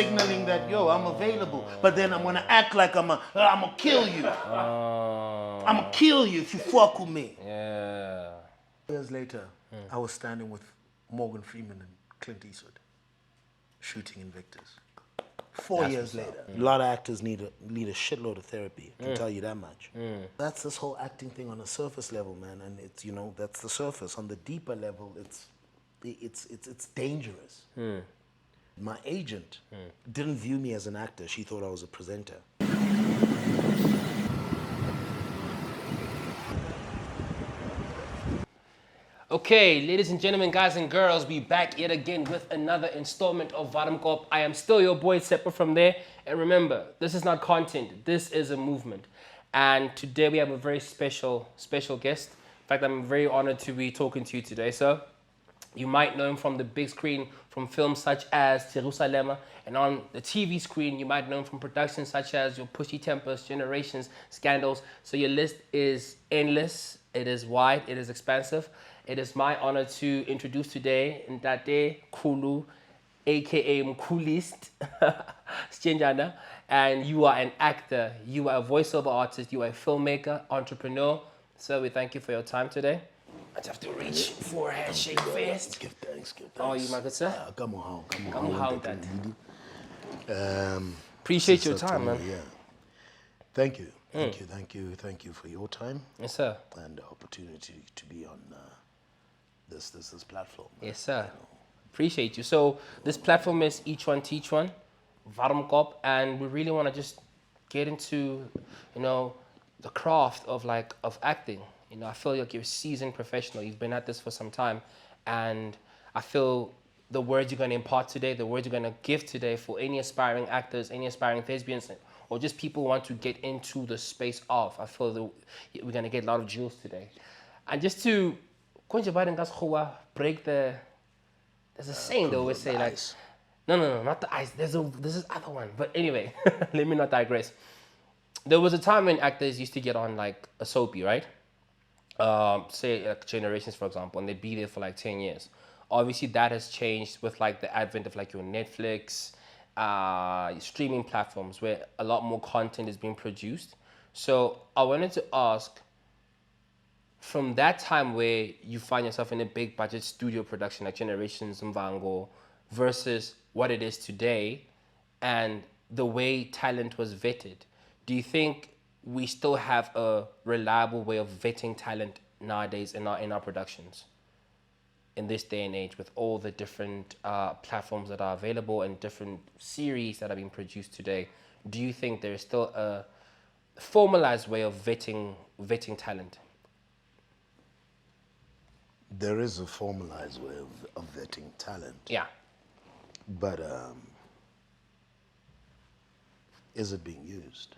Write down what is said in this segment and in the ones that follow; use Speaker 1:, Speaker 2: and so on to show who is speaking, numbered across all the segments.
Speaker 1: signaling that, yo, I'm available. But then I'm gonna act like I'm gonna kill you. I'm gonna kill you if you fuck with me.
Speaker 2: Yeah.
Speaker 1: Years later, I was standing with Morgan Freeman and Clint Eastwood, shooting Invictus. 4 years later. A lot of actors need a shitload of therapy, I can tell you that much. That's this whole acting thing on a surface level, man, and it's, that's the surface. On the deeper level, it's dangerous. My agent didn't view me as an actor. She thought I was a presenter.
Speaker 2: Okay, ladies and gentlemen, guys and girls, we back yet again with another installment of WARMKOP. I am still your boy, separate from there. And remember, this is not content. This is a movement. And today we have a very special guest. In fact, I'm very honored to be talking to you today, sir. You might know him from the big screen, from films such as Jerusalema, and on the TV screen, you might know him from productions such as your Pushy Tempers, Generations, Scandals. So your list is endless, it is wide, it is expansive. It is my honor to introduce today, Ntate Khulu, aka Mkhulist Skenjana, and you are an actor, you are a voiceover artist, you are a filmmaker, entrepreneur. So we thank you for your time today. I just have to reach for a handshake first.
Speaker 1: Give thanks.
Speaker 2: Oh, you my good sir?
Speaker 1: Come on.
Speaker 2: Come on, appreciate your time, man.
Speaker 1: Yeah. Thank you for your time.
Speaker 2: Yes, sir.
Speaker 1: And the opportunity to be on this platform.
Speaker 2: Yes, sir. Appreciate you. So this platform is Each One Teach One, WARMKOP, and we really want to just get into, the craft of acting. I feel like you're a seasoned professional. You've been at this for some time, and I feel the words you're going to impart today, the words you're going to give today for any aspiring actors, any aspiring thespians, or just people who want to get into the space of. I feel we're going to get a lot of jewels today. And just to break there's a saying they always say, like, no, not the ice. This is other one. But anyway, let me not digress. There was a time when actors used to get on like a soapy, right? Say like Generations, for example, and they'd be there for like 10 years. Obviously, that has changed with like the advent of like your Netflix, streaming platforms where a lot more content is being produced. So I wanted to ask, from that time where you find yourself in a big budget studio production like Generations, Mvango, versus what it is today and the way talent was vetted, do you think we still have a reliable way of vetting talent nowadays in our productions in this day and age with all the different platforms that are available and different series that are being produced today? Do you think there is still a formalized way of vetting talent?
Speaker 1: There is a formalized way of vetting talent.
Speaker 2: Yeah.
Speaker 1: But is it being used?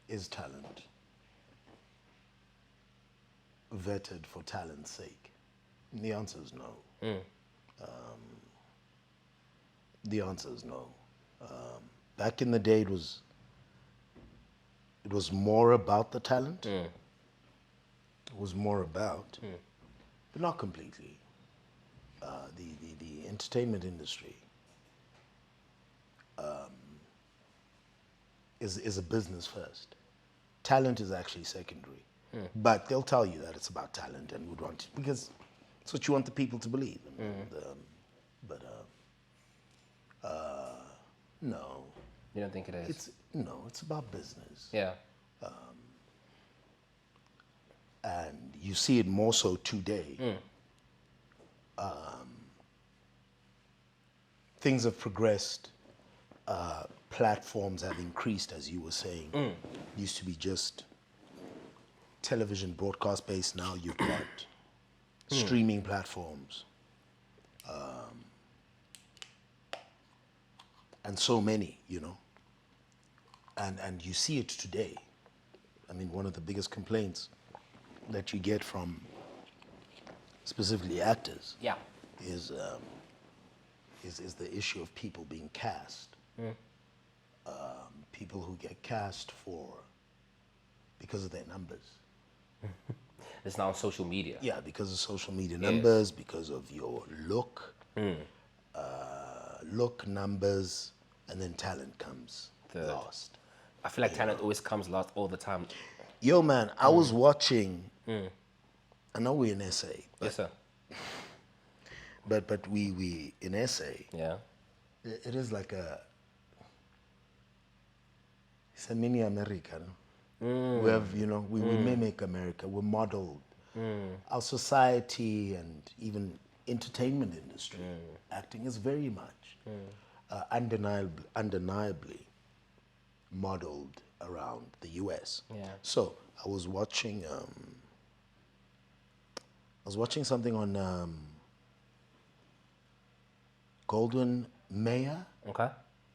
Speaker 1: Is talent vetted for talent's sake? And the answer is no. The answer is no. Back in the day, it was more about the talent. It was more about, but not completely. The entertainment industry is a business first. Talent is actually secondary. But they'll tell you that it's about talent and would want to, because it's what you want the people to believe. No.
Speaker 2: You don't think it is?
Speaker 1: It's about business.
Speaker 2: Yeah.
Speaker 1: And you see it more so today. Things have progressed. Platforms have increased, as you were saying. Used to be just television broadcast based. Now you've got streaming platforms, and so many, and you see it today. I mean, one of the biggest complaints that you get from specifically actors, is the issue of people being cast. People who get cast because of their numbers.
Speaker 2: It's now on social media.
Speaker 1: Yeah, because of social media numbers, because of your look, numbers, and then talent comes
Speaker 2: Third.
Speaker 1: last.
Speaker 2: I feel like talent always comes last all the time.
Speaker 1: Yo, man, I was watching. I know we're in SA, but
Speaker 2: Yes, sir.
Speaker 1: but we in SA.
Speaker 2: Yeah.
Speaker 1: It is like it's a mini America. No? We have, we mimic America. We're modeled. Our society and even entertainment industry, acting is very much undeniably modeled around the US.
Speaker 2: Yeah.
Speaker 1: So I was watching something on Golden Mayer,
Speaker 2: Okay.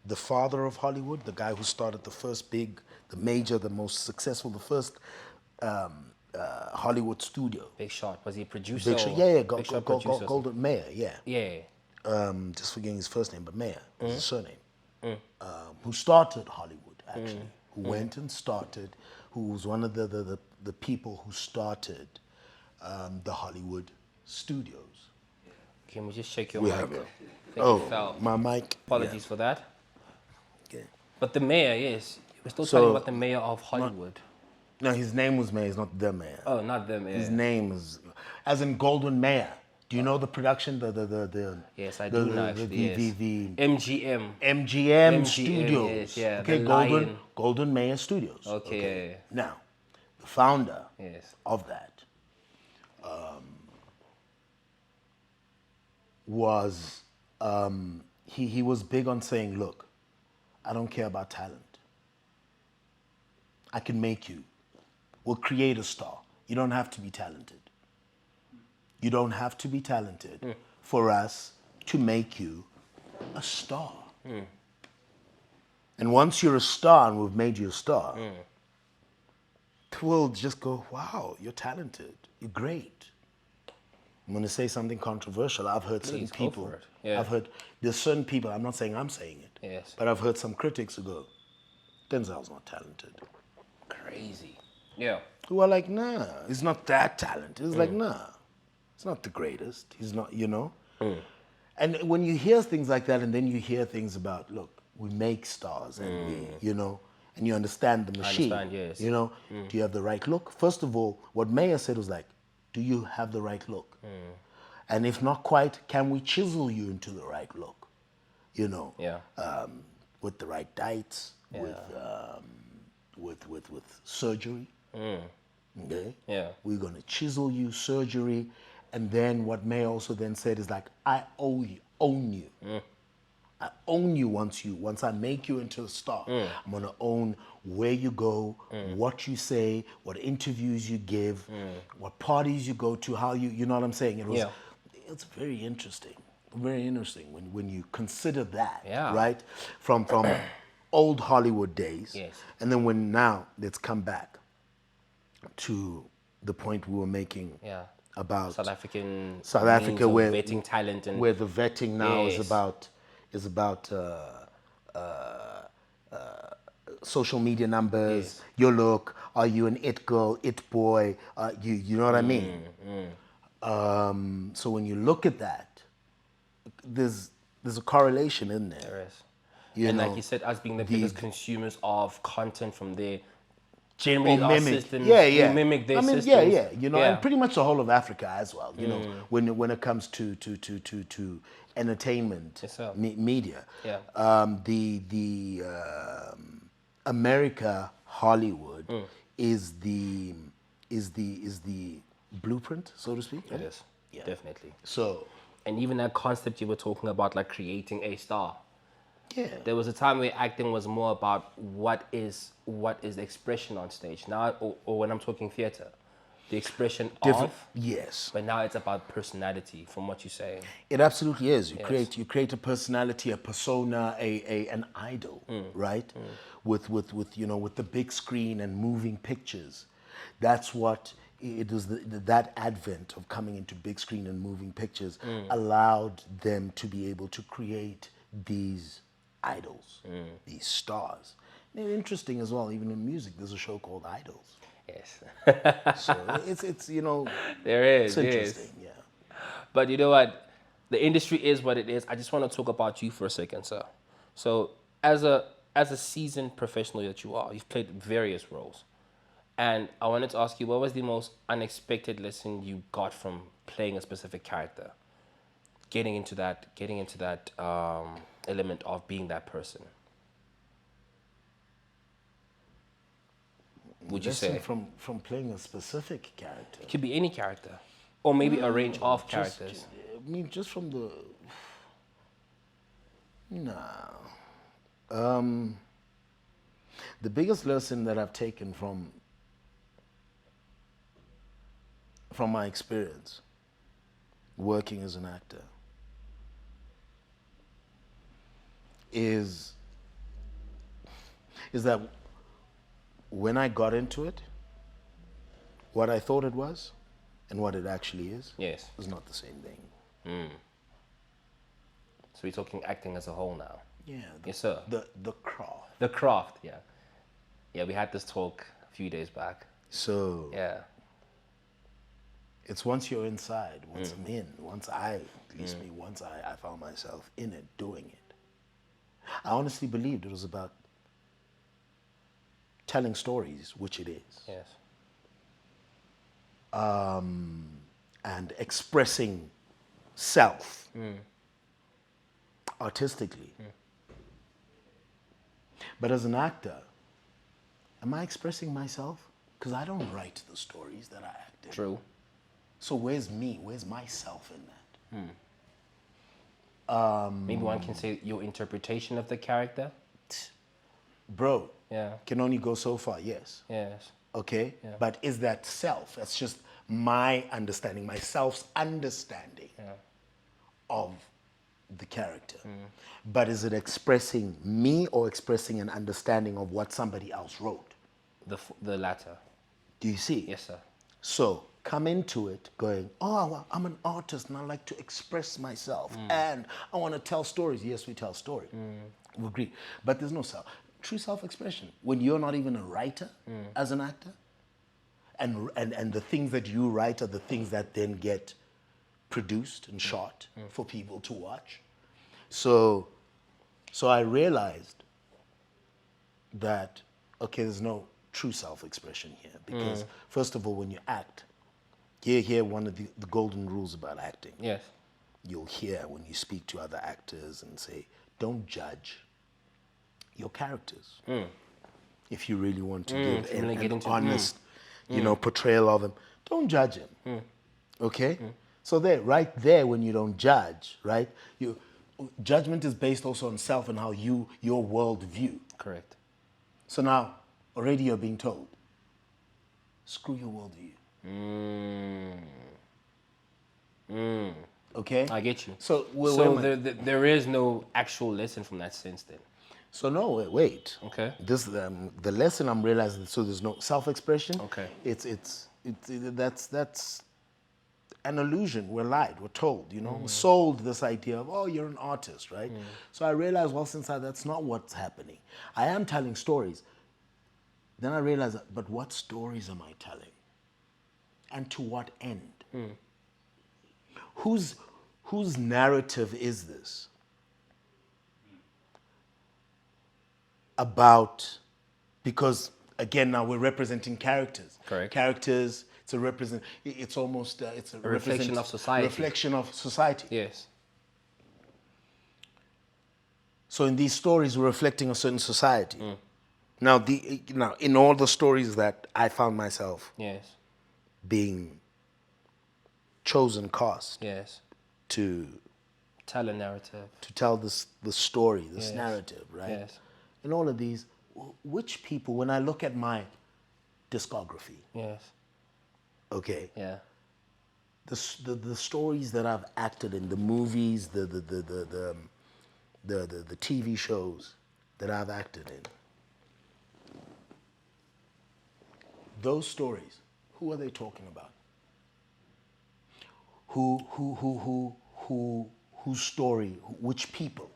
Speaker 1: the father of Hollywood, the guy who started the first big, the major, the most successful, the first Hollywood studio.
Speaker 2: Big Shot. Was he a producer?
Speaker 1: Big Shot, yeah,
Speaker 2: Big Shot producer.
Speaker 1: Golden Mayer, yeah.
Speaker 2: Yeah.
Speaker 1: Just forgetting his first name, but Mayer is his surname. Who started Hollywood, actually. Who went and started, who was one of the people who started the Hollywood studios.
Speaker 2: Can we just shake your
Speaker 1: We
Speaker 2: mic?
Speaker 1: have
Speaker 2: I
Speaker 1: it.
Speaker 2: think it fell.
Speaker 1: My mic.
Speaker 2: Apologies for that.
Speaker 1: Okay.
Speaker 2: But the mayor, yes. We're still
Speaker 1: So-
Speaker 2: talking about the mayor of Hollywood.
Speaker 1: No, his name was Mayer, it's not the Mayer.
Speaker 2: Oh, not the mayor.
Speaker 1: His name is, as in Golden Mayer. Do you know the production? The
Speaker 2: Yes, I do know actually, yes.
Speaker 1: the
Speaker 2: MGM.
Speaker 1: MGM Studios.
Speaker 2: yes, yeah,
Speaker 1: Okay,
Speaker 2: the
Speaker 1: Golden
Speaker 2: Lion.
Speaker 1: Golden Mayer Studios.
Speaker 2: Okay,
Speaker 1: Now, the founder
Speaker 2: Yes.
Speaker 1: of that was he was big on saying, look, I don't care about talent. I can make you. We'll create a star. You don't have to be talented. You don't have to be talented for us to make you a star. And once you're a star and we've made you a star, we'll just go, wow, you're talented. You're great. I'm going to say something controversial. I've heard certain
Speaker 2: Please, go
Speaker 1: people.
Speaker 2: for it. Yeah.
Speaker 1: I've heard, there's certain people, I'm not saying I'm saying it,
Speaker 2: Yes.
Speaker 1: but I've heard some critics who go, Denzel's not talented.
Speaker 2: Crazy. Yeah.
Speaker 1: Who are like, nah, he's not that talented. It's like, nah, he's not the greatest. He's not, And when you hear things like that, and then you hear things about, look, we make stars, and we, and you understand the machine.
Speaker 2: understand, yes.
Speaker 1: Do you have the right look? First of all, what Mayer said was like, do you have the right look? And if not quite, can we chisel you into the right look?
Speaker 2: Yeah.
Speaker 1: With the right diets, with surgery. Okay?
Speaker 2: Yeah.
Speaker 1: We're gonna chisel you, surgery, and then what May also then said is like, I own you. I own you once I make you into a star. I'm gonna own where you go, what you say, what interviews you give, what parties you go to, how you know what I'm saying? It's very interesting. Very interesting when you consider that, right? From old Hollywood days.
Speaker 2: Yes.
Speaker 1: And then now let's come back to the point we were making about
Speaker 2: South Africa,
Speaker 1: means
Speaker 2: where vetting talent and
Speaker 1: where the vetting now
Speaker 2: Yes.
Speaker 1: is about social media numbers. Your look, are you an it girl, it boy? You know what I mean? So when you look at that, there's a correlation in there.
Speaker 2: There is.
Speaker 1: You
Speaker 2: And
Speaker 1: know,
Speaker 2: like you said, us being the biggest consumers of content from there,
Speaker 1: or
Speaker 2: generally our
Speaker 1: mimic.
Speaker 2: systems,
Speaker 1: Yeah.
Speaker 2: we mimic their
Speaker 1: I mean,
Speaker 2: systems.
Speaker 1: yeah. And pretty much the whole of Africa as well. When it comes to entertainment,
Speaker 2: Yes, sir.
Speaker 1: media.
Speaker 2: Yeah.
Speaker 1: The America Hollywood is the blueprint, so to speak.
Speaker 2: It is.
Speaker 1: Yeah.
Speaker 2: Definitely.
Speaker 1: So
Speaker 2: And even that concept you were talking about, like creating a star.
Speaker 1: yeah.
Speaker 2: There was a time where acting was more about what is expression on stage. Now, or when I'm talking theater, the expression of.
Speaker 1: Yes.
Speaker 2: But now it's about personality, from what you're saying.
Speaker 1: It absolutely is. You
Speaker 2: Yes.
Speaker 1: create a personality, a persona, an idol, right? With the big screen and moving pictures. That's what it was. That advent of coming into big screen and moving pictures allowed them to be able to create these idols, these stars. And interesting as well. Even in music, there's a show called Idols.
Speaker 2: Yes.
Speaker 1: So it's
Speaker 2: There is.
Speaker 1: it's interesting. Yeah.
Speaker 2: But you know what? The industry is what it is. I just want to talk about you for a second, sir. So as a seasoned professional that you are, you've played various roles, and I wanted to ask you, what was the most unexpected lesson you got from playing a specific character, getting into that element of being that person? Would you
Speaker 1: Lesson
Speaker 2: say
Speaker 1: from playing a specific character.
Speaker 2: it could be any character, or maybe a range of characters?
Speaker 1: I mean, just from the no. The biggest lesson that I've taken from my experience working as an actor is that when I got into it, what I thought it was and what it actually is not the same thing.
Speaker 2: So we're talking acting as a whole now.
Speaker 1: Yeah.
Speaker 2: Yes, sir.
Speaker 1: The craft.
Speaker 2: The craft, yeah. Yeah, we had this talk a few days back.
Speaker 1: So
Speaker 2: Yeah.
Speaker 1: it's once you're inside, once I'm in, once I found myself in it, doing it. I honestly believed it was about telling stories, which it is.
Speaker 2: Yes.
Speaker 1: And expressing self artistically. But as an actor, am I expressing myself? Because I don't write the stories that I act in.
Speaker 2: True.
Speaker 1: So where's me? Where's myself in that?
Speaker 2: Maybe one can say your interpretation of the character.
Speaker 1: Bro,
Speaker 2: Yeah.
Speaker 1: can only go so far, yes.
Speaker 2: Yes.
Speaker 1: Okay? Yeah. But is that self? That's just my understanding, my self's understanding of the character. But is it expressing me or expressing an understanding of what somebody else wrote?
Speaker 2: The latter.
Speaker 1: Do you see?
Speaker 2: Yes, sir.
Speaker 1: So come into it going, oh, well, I'm an artist and I like to express myself and I want to tell stories. Yes, we tell stories. We agree. But there's no true self-expression. When you're not even a writer as an actor, and the things that you write are the things that then get produced and shot for people to watch. So I realized that, okay, there's no true self-expression here. Because first of all, when you act, hear one of the golden rules about acting.
Speaker 2: Yes.
Speaker 1: You'll hear when you speak to other actors and say, don't judge your characters. If you really want to give an honest, portrayal of them, don't judge him. Okay? So right there, when you don't judge, right? Judgment is based also on self and how your world view.
Speaker 2: Correct.
Speaker 1: So now, already you're being told, screw your worldview. Okay?
Speaker 2: I get you.
Speaker 1: So
Speaker 2: there is no actual lesson from that sense then.
Speaker 1: So no, wait.
Speaker 2: Okay.
Speaker 1: This the lesson I'm realizing. So there's no self-expression.
Speaker 2: Okay.
Speaker 1: That's an illusion. We're lied. We're told. We're sold this idea of, oh, you're an artist, right? So I realized, well, since that's not what's happening. I am telling stories. Then I realized, but what stories am I telling? And to what end? Whose narrative is this? About, because again now we're representing characters.
Speaker 2: Correct.
Speaker 1: Characters. It's almost it's a
Speaker 2: reflection of society.
Speaker 1: Reflection of society.
Speaker 2: Yes.
Speaker 1: So in these stories, we're reflecting a certain society. Now in all the stories that I found myself being chosen, cast to
Speaker 2: tell a narrative,
Speaker 1: to tell the story, this narrative, right?
Speaker 2: Yes.
Speaker 1: In all of these, which people, when I look at my discography, okay, the stories that I've acted in, the movies, the TV shows that I've acted in, those stories, who are they talking about? Whose story? Which people?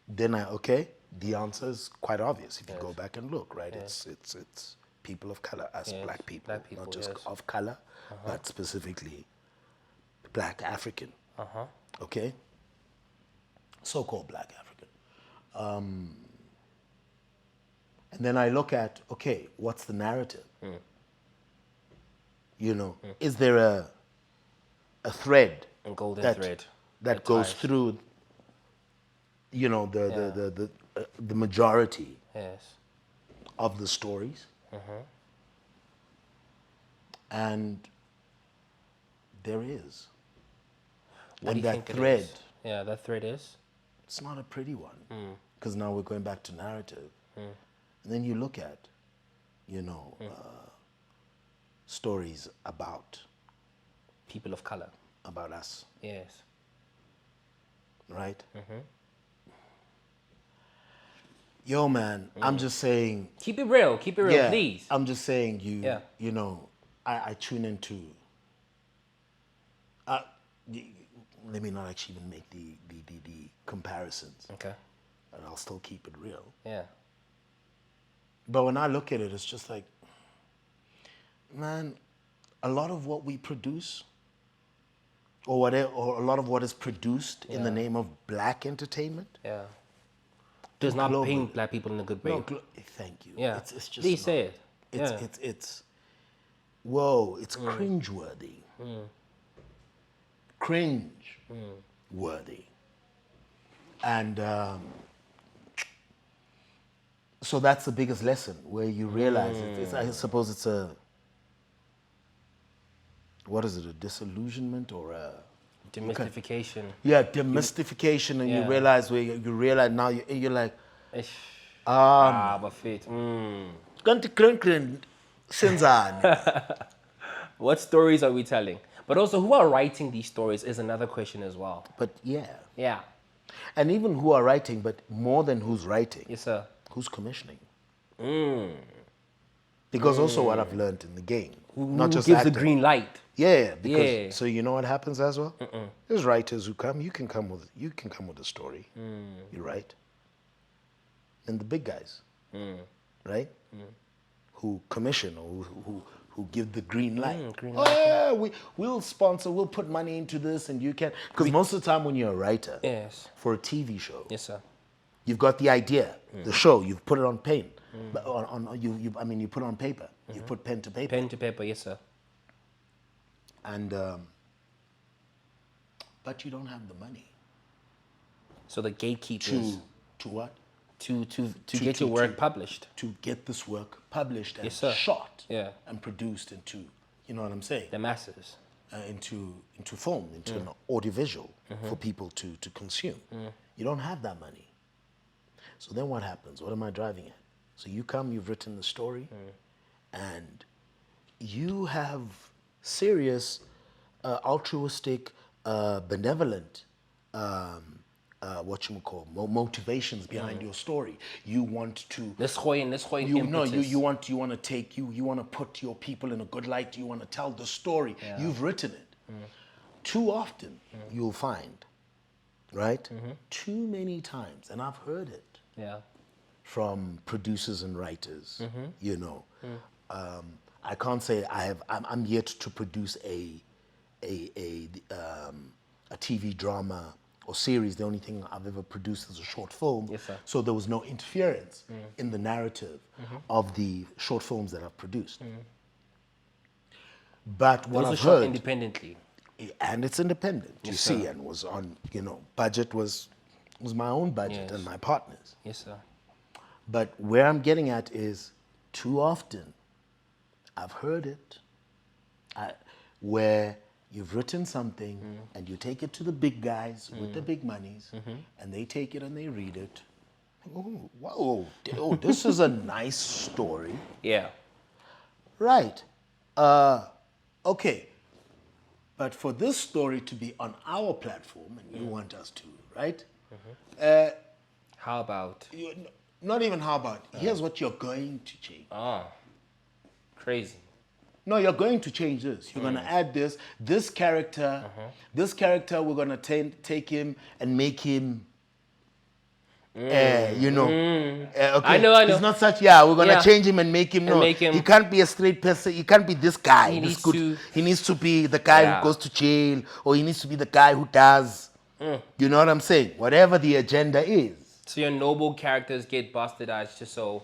Speaker 1: Then the answer is quite obvious if you go back and look, right? It's people of color, us black people, not just of color, but specifically black African. Okay, so-called black African. And then I look at, okay, what's the narrative? You know, is there a thread,
Speaker 2: A golden
Speaker 1: that,
Speaker 2: thread
Speaker 1: that goes
Speaker 2: ties.
Speaker 1: through, you know, the majority
Speaker 2: Yes.
Speaker 1: of the stories? And there is.
Speaker 2: What do
Speaker 1: And
Speaker 2: you
Speaker 1: that
Speaker 2: think
Speaker 1: thread,
Speaker 2: it is? Yeah, that thread is.
Speaker 1: it's not a pretty one, because now we're going back to narrative. And then you look at, you know, stories about
Speaker 2: People of color.
Speaker 1: us,
Speaker 2: Yes.
Speaker 1: right? Yo, man, I'm just saying,
Speaker 2: Keep it real. Keep it real,
Speaker 1: yeah,
Speaker 2: please.
Speaker 1: I'm just saying,
Speaker 2: Yeah.
Speaker 1: you know, I tune into. Uh, Let me not actually even make the comparisons,
Speaker 2: Okay.
Speaker 1: and I'll still keep it real.
Speaker 2: Yeah.
Speaker 1: But when I look at it, it's just like, man, a lot of what we produce, or whatever, or a lot of what is produced in the
Speaker 2: Yeah.
Speaker 1: name of black entertainment,
Speaker 2: Yeah. Does not
Speaker 1: globally.
Speaker 2: paint black people in a good way.
Speaker 1: no, thank you.
Speaker 2: Yeah.
Speaker 1: It's just
Speaker 2: Please
Speaker 1: not.
Speaker 2: say it.
Speaker 1: It's
Speaker 2: Yeah.
Speaker 1: it's whoa, it's cringeworthy. Cringe-worthy. And so that's the biggest lesson, where you realize I suppose it's a, what is it, a disillusionment or a
Speaker 2: Demystification.
Speaker 1: demystification, and you
Speaker 2: Yeah.
Speaker 1: realize where you realize now you're like,
Speaker 2: Ish. But fit.
Speaker 1: "Kanti Clint senzani?"
Speaker 2: What stories are we telling? But also, who are writing these stories is another question as well.
Speaker 1: But yeah,
Speaker 2: Yeah.
Speaker 1: and even who are writing, but more than who's writing,
Speaker 2: Yes, sir.
Speaker 1: who's commissioning? Because also what I've learned in the game, not
Speaker 2: Who
Speaker 1: just
Speaker 2: gives
Speaker 1: acting.
Speaker 2: the green light?
Speaker 1: Yeah, because
Speaker 2: Yeah.
Speaker 1: so you know what happens as well. There's writers who come. You can come with a story. You write. And the big guys, right? Who commission or who give the green light.
Speaker 2: green
Speaker 1: Oh yeah, we'll sponsor. We'll put money into this, and you can. Because most of the time when you're a writer
Speaker 2: Yes.
Speaker 1: for a TV show,
Speaker 2: Yes, sir.
Speaker 1: you've got the idea, the show. You've put it on paint, but you put it on paper. You put pen to paper.
Speaker 2: Pen to paper. Yes, sir.
Speaker 1: And but you don't have the money
Speaker 2: So the gatekeepers
Speaker 1: to what?
Speaker 2: to get your work published.
Speaker 1: To get this work published and
Speaker 2: Yes, sir.
Speaker 1: shot
Speaker 2: Yeah.
Speaker 1: and produced into, you know what I'm saying?
Speaker 2: The masses.
Speaker 1: Into film, into an audiovisual for people to consume. You don't have that money. So then what happens? What am I driving at? So you come, you've written the story, and you have serious, altruistic, benevolent, motivations behind your story. You want to.
Speaker 2: Let's go in.
Speaker 1: You want to put your people in a good light. You want to tell the story.
Speaker 2: Yeah.
Speaker 1: You've written it. Too often you'll find, right? Too many times, and I've heard it
Speaker 2: Yeah.
Speaker 1: from producers and writers. You know, I can't say I'm yet to produce a TV drama or series. The only thing I've ever produced is a short film.
Speaker 2: Yes, sir.
Speaker 1: So there was no interference in the narrative of the short films that I've produced. But what
Speaker 2: Those
Speaker 1: I've
Speaker 2: are shot
Speaker 1: heard,
Speaker 2: independently.
Speaker 1: and it's independent, you
Speaker 2: Yes,
Speaker 1: see,
Speaker 2: sir.
Speaker 1: and was on, budget was my own budget
Speaker 2: Yes.
Speaker 1: and my partner's.
Speaker 2: Yes, sir.
Speaker 1: But where I'm getting at is, too often, I've heard it, where you've written something and you take it to the big guys with the big monies, and they take it and they read it. Oh, whoa, this is a nice story.
Speaker 2: Yeah.
Speaker 1: Right. Okay. But for this story to be on our platform, and you want us to, right?
Speaker 2: How about?
Speaker 1: Not even how about, here's what you're going to change.
Speaker 2: Crazy.
Speaker 1: No, you're going to change this. You're going to add this character, we're going to take him and make him, okay.
Speaker 2: I know.
Speaker 1: He's not such, we're going to change him and make him,
Speaker 2: make him-
Speaker 1: he can't be a straight person, he can't be this guy.
Speaker 2: He
Speaker 1: this
Speaker 2: needs
Speaker 1: he needs to be the guy who goes to jail, or he needs to be the guy who does, you know what I'm saying? Whatever the agenda is.
Speaker 2: So your noble characters get bastardized just so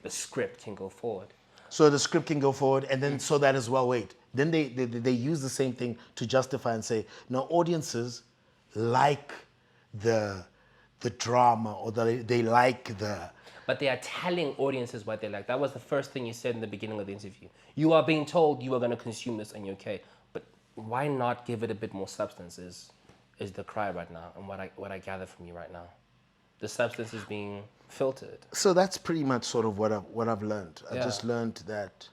Speaker 2: the script can go forward.
Speaker 1: So the script can go forward, and then so that as well. Wait, then they use the same thing to justify and say, no, audiences like the drama, or they like the.
Speaker 2: But they are telling audiences what they like. That was the first thing you said in the beginning of the interview. You are being told you are going to consume this and you're okay. But why not give it a bit more substance is the cry right now, and what I gather from you right now. The substance is being filtered.
Speaker 1: So that's pretty much sort of what I've learned. I just learned that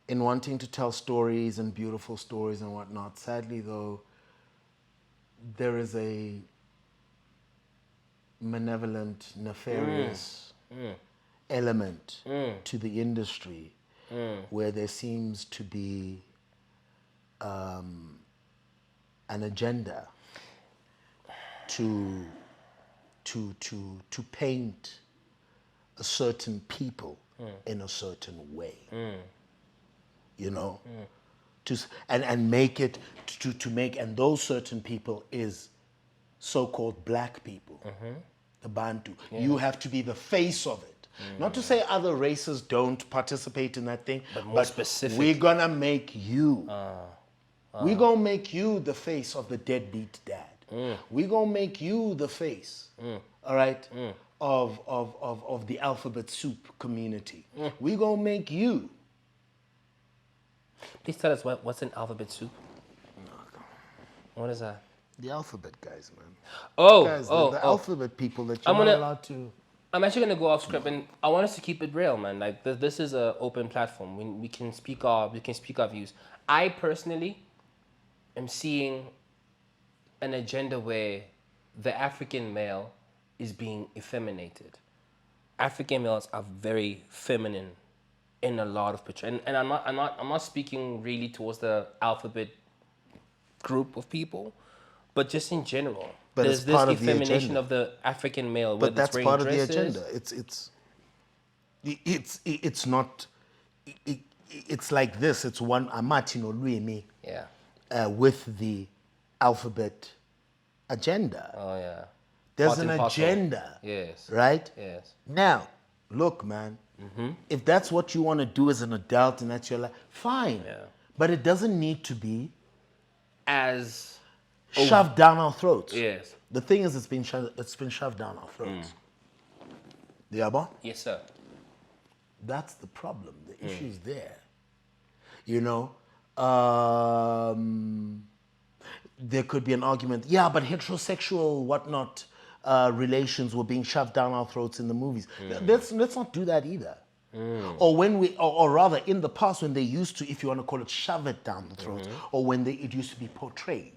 Speaker 1: in wanting to tell stories and beautiful stories and whatnot, sadly though, there is a malevolent, nefarious element to the industry where there seems to be an agenda to paint a certain people in a certain way, you know, and make it to make, and those certain people is so-called black people, the Bantu. You have to be the face of it. Not to say other races don't participate in that thing,
Speaker 2: but more specific.
Speaker 1: We're gonna make you. We're gonna make you the face of the deadbeat dad. We're gonna make you the face, all right, of the alphabet soup community. We're gonna make you.
Speaker 2: Please tell us what's an alphabet soup? What is that?
Speaker 1: The alphabet guys, man. The alphabet people that you're not allowed to.
Speaker 2: I'm actually gonna go off script, and I want us to keep it real, man. Like this is an open platform. We can speak our views. I personally am seeing an agenda where the African male is being effeminated. African males are very feminine in a lot of portrayals, and I'm not speaking really towards the alphabet group of people, but just in general.
Speaker 1: But
Speaker 2: there's
Speaker 1: it's
Speaker 2: this
Speaker 1: part of the
Speaker 2: effemination
Speaker 1: agenda.
Speaker 2: of the African male.
Speaker 1: But that's part of the
Speaker 2: dresses.
Speaker 1: agenda. It's not. It's like this. It's one Amatino Luimi.
Speaker 2: Yeah.
Speaker 1: With the alphabet agenda.
Speaker 2: Oh yeah.
Speaker 1: There's
Speaker 2: Part
Speaker 1: an
Speaker 2: and parcel.
Speaker 1: agenda.
Speaker 2: Yes.
Speaker 1: Right?
Speaker 2: Yes.
Speaker 1: Now, look, man. If that's what you want to do as an adult and that's your life, fine.
Speaker 2: Yeah.
Speaker 1: But it doesn't need to be
Speaker 2: As
Speaker 1: shoved down our throats.
Speaker 2: yes.
Speaker 1: The thing is, it's been shoved down our throats. Yeah,
Speaker 2: Yes, sir.
Speaker 1: that's the problem. The issue's there. You know, there could be an argument. Yeah, but heterosexual whatnot relations were being shoved down our throats in the movies. Let's not do that either. Or when or rather, in the past, when they used to, if you want to call it, shove it down the throat, or when it used to be portrayed.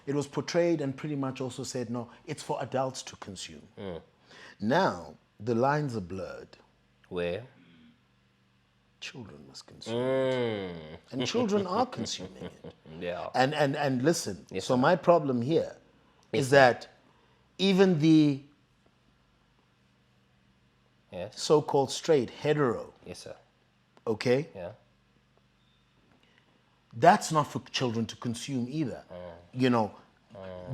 Speaker 1: It was portrayed and pretty much also said, no, it's for adults to consume. Now, the lines are blurred.
Speaker 2: Where?
Speaker 1: Children must consume it. And children are consuming it.
Speaker 2: Yeah.
Speaker 1: And listen,
Speaker 2: Yes,
Speaker 1: so
Speaker 2: sir.
Speaker 1: my problem here is that even the
Speaker 2: Yes.
Speaker 1: so-called straight, hetero,
Speaker 2: Yes, sir.
Speaker 1: okay,
Speaker 2: Yeah.
Speaker 1: that's not for children to consume either. You know,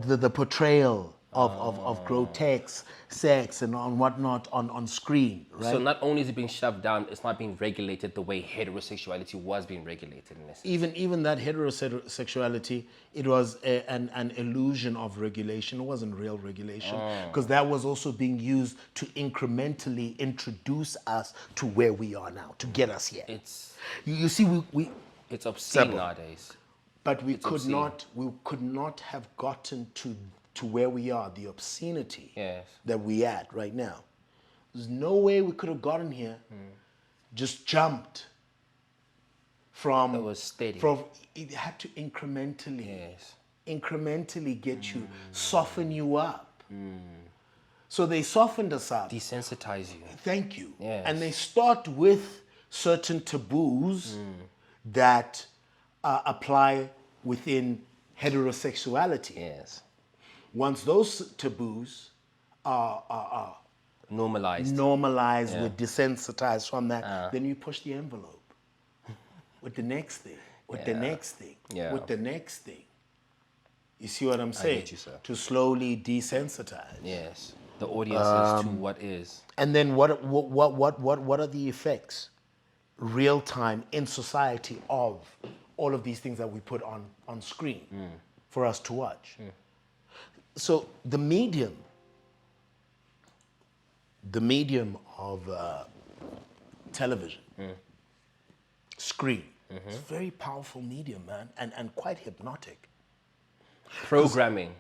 Speaker 1: the portrayal of grotesque sex and on whatnot on screen, right?
Speaker 2: So not only is it being shoved down, it's not being regulated the way heterosexuality was being regulated in this.
Speaker 1: Even that heterosexuality, it was an illusion of regulation. It wasn't real regulation, because that was also being used to incrementally introduce us to where we are now, to get us here.
Speaker 2: It's
Speaker 1: You see,
Speaker 2: it's obscene
Speaker 1: Simple.
Speaker 2: nowadays.
Speaker 1: but we
Speaker 2: obscene.
Speaker 1: could not have gotten to where we are, the obscenity
Speaker 2: Yes.
Speaker 1: that we at right now. There's no way we could have gotten here, just jumped from.
Speaker 2: It was steady.
Speaker 1: From it had to incrementally,
Speaker 2: Yes.
Speaker 1: incrementally get you, soften you up. So they softened us up.
Speaker 2: Desensitize you.
Speaker 1: Thank you.
Speaker 2: Yes.
Speaker 1: And they start with certain taboos that apply within heterosexuality.
Speaker 2: Yes.
Speaker 1: Once those taboos are
Speaker 2: Normalized.
Speaker 1: normalized, we're desensitized from that, then you push the envelope with the next thing, with the next thing, with the next thing. You see what I'm saying?
Speaker 2: get you, sir.
Speaker 1: To slowly desensitize.
Speaker 2: Yes. the audiences to what is.
Speaker 1: And then what are the effects, real time in society, of all of these things that we put on screen for us to watch? So the medium of television, screen, it's a very powerful medium, man, and quite hypnotic.
Speaker 2: Programming.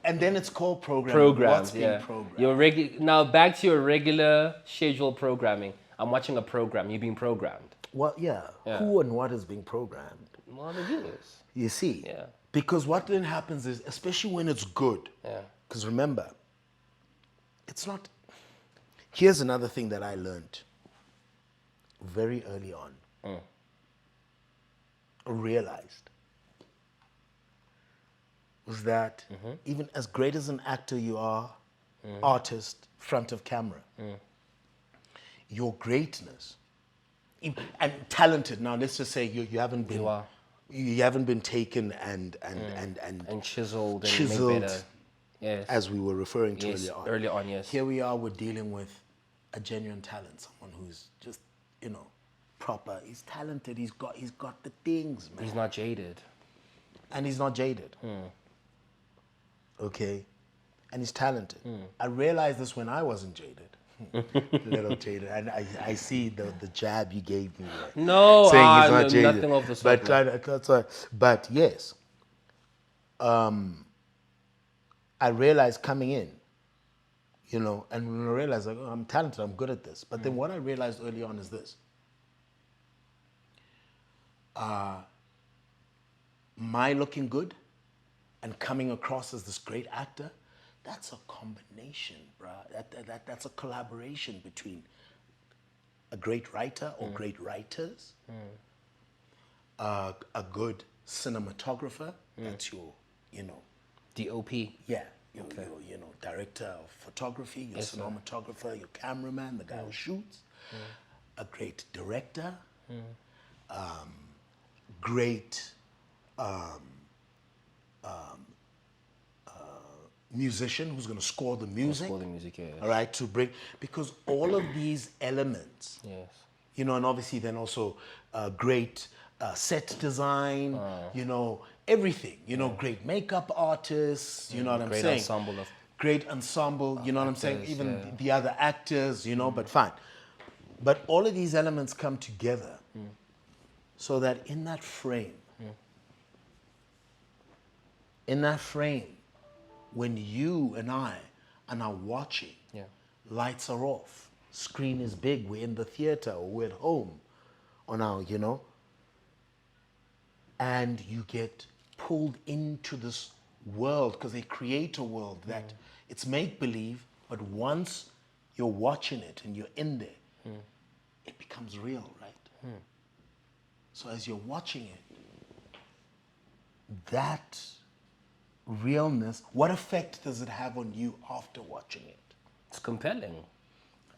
Speaker 1: And then it's called programming.
Speaker 2: Programs,
Speaker 1: What's being programmed?
Speaker 2: Now back to your regular scheduled programming. I'm watching a program. You're being programmed.
Speaker 1: Well, yeah. Who and what is being programmed?
Speaker 2: Well, the viewers.
Speaker 1: You see?
Speaker 2: Yeah.
Speaker 1: Because what then happens is, especially when it's good,
Speaker 2: Yeah.
Speaker 1: because remember, it's not... Here's another thing that I learned very early on. Realized was that even as great as an actor you are, artist, front of camera, your greatness, and talented. Now let's just say you haven't been, you haven't been taken and
Speaker 2: chiseled and
Speaker 1: chiseled,
Speaker 2: made better. Yes.
Speaker 1: as we were referring to
Speaker 2: Yes,
Speaker 1: earlier on.
Speaker 2: early on, yes.
Speaker 1: Here we are, we're dealing with a genuine talent, someone who's just, proper. He's talented. He's got the things, man.
Speaker 2: He's not jaded.
Speaker 1: And he's not jaded. Okay? And he's talented. I realized this when I wasn't jaded. Little jaded. And I see the jab you gave me there.
Speaker 2: No,
Speaker 1: saying he's not jaded.
Speaker 2: nothing of the sort.
Speaker 1: But yes. I realized coming in, and when I realized, like, I'm talented, I'm good at this. But then what I realized early on is this. My looking good and coming across as this great actor, that's a combination, bruh. That's a collaboration between a great writer or great writers, a good cinematographer, that's your,
Speaker 2: DOP.
Speaker 1: yeah, your director of photography, your cinematographer, your cameraman, the guy who shoots, a great director, great musician who's going to score the music.
Speaker 2: Score the music, yes.
Speaker 1: All right, because all of these elements,
Speaker 2: Yes.
Speaker 1: and obviously then also great set design, everything, great makeup artists, you know what I'm saying? Great ensemble, you know what I'm saying? Even the other actors, but fine. But all of these elements come together so that in that frame, when you and I are now watching, lights are off, screen is big, we're in the theater or we're at home, or now, and you get pulled into this world because they create a world that it's make-believe, but once you're watching it and you're in there, it becomes real, right? So as you're watching it, that realness, what effect does it have on you after watching it?
Speaker 2: It's compelling.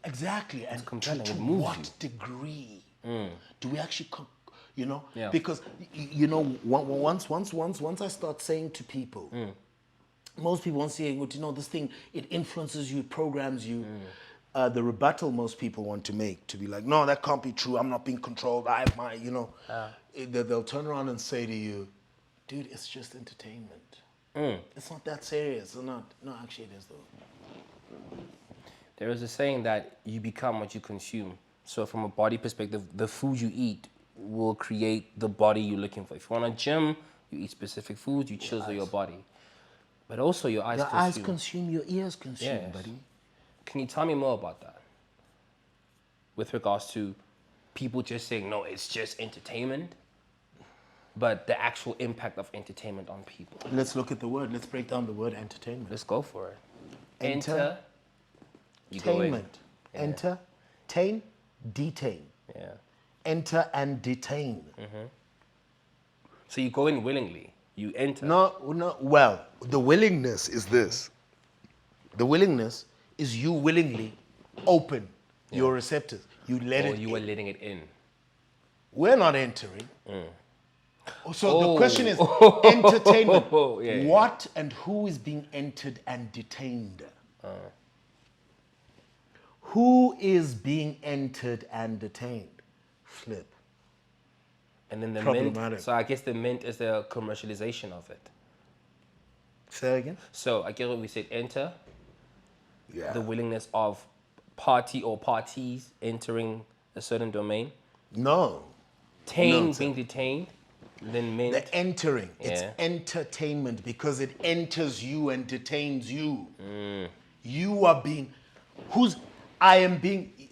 Speaker 1: Exactly. And
Speaker 2: compelling.
Speaker 1: to
Speaker 2: It moves
Speaker 1: what
Speaker 2: you.
Speaker 1: degree do we actually,
Speaker 2: Yeah.
Speaker 1: because, once I start saying to people, most people won't say, this thing, it influences you, it programs you. The rebuttal most people want to make, to be like, no, that can't be true. I'm not being controlled. I have my, they'll turn around and say to you, dude, it's just entertainment. It's not that serious. No, actually it is though.
Speaker 2: There is a saying that you become what you consume. So from a body perspective, the food you eat will create the body you're looking for. If you want a gym, you eat specific foods, you chisel your body. But also your eyes consume.
Speaker 1: Your eyes consume, your ears consume, buddy.
Speaker 2: Can you tell me more about that? With regards to people just saying, no, it's just entertainment, but the actual impact of entertainment on people.
Speaker 1: Let's look at the word. Let's break down the word entertainment.
Speaker 2: Let's go for it.
Speaker 1: Enter.
Speaker 2: You go in.
Speaker 1: Entertainment. Enter, tain, detain.
Speaker 2: Yeah.
Speaker 1: Enter and detain.
Speaker 2: So you go in willingly. You enter.
Speaker 1: No. Well, the willingness is this. The willingness is you willingly open your receptors. You let it
Speaker 2: Or you are letting it in.
Speaker 1: We're not entering. So the question is entertainment.
Speaker 2: Yeah.
Speaker 1: What and who is being entered and detained? Who is being entered and detained? Flip.
Speaker 2: And then the
Speaker 1: Problematic.
Speaker 2: mint. So I guess the mint is the commercialization of it.
Speaker 1: Say again?
Speaker 2: So I get what we said. Enter.
Speaker 1: Yeah.
Speaker 2: The willingness of party or parties entering a certain domain.
Speaker 1: No.
Speaker 2: Being detained. Then mint.
Speaker 1: The entering. It's
Speaker 2: Yeah.
Speaker 1: entertainment because it enters you and detains you. You are being,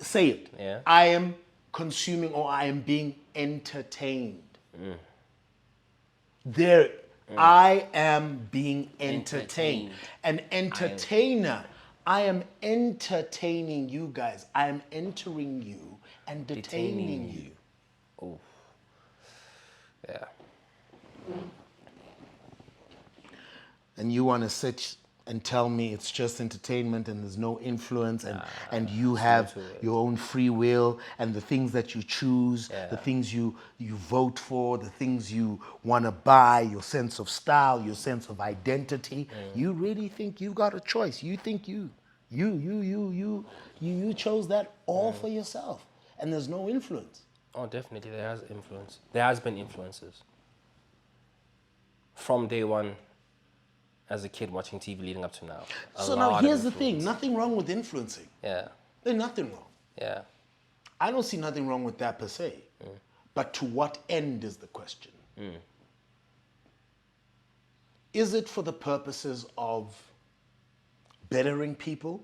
Speaker 1: say it.
Speaker 2: Yeah.
Speaker 1: I am consuming or I am being entertained. I am being entertained. An entertainer. I am entertaining you guys. I am entering you and detaining you.
Speaker 2: Oh. Yeah.
Speaker 1: And you want to sit and tell me it's just entertainment and there's no influence and you have your own free will and the things that you choose, the things you vote for, the things you want to buy, your sense of style, your sense of identity. You really think you got a choice. You think you chose that all for yourself and there's no influence.
Speaker 2: Oh, definitely there has influence. There has been influences. From day one, as a kid watching TV leading up to now.
Speaker 1: So now here's the thing, nothing wrong with influencing.
Speaker 2: Yeah.
Speaker 1: There's nothing wrong.
Speaker 2: Yeah.
Speaker 1: I don't see nothing wrong with that per se. But to what end is the question? Is it for the purposes of bettering people?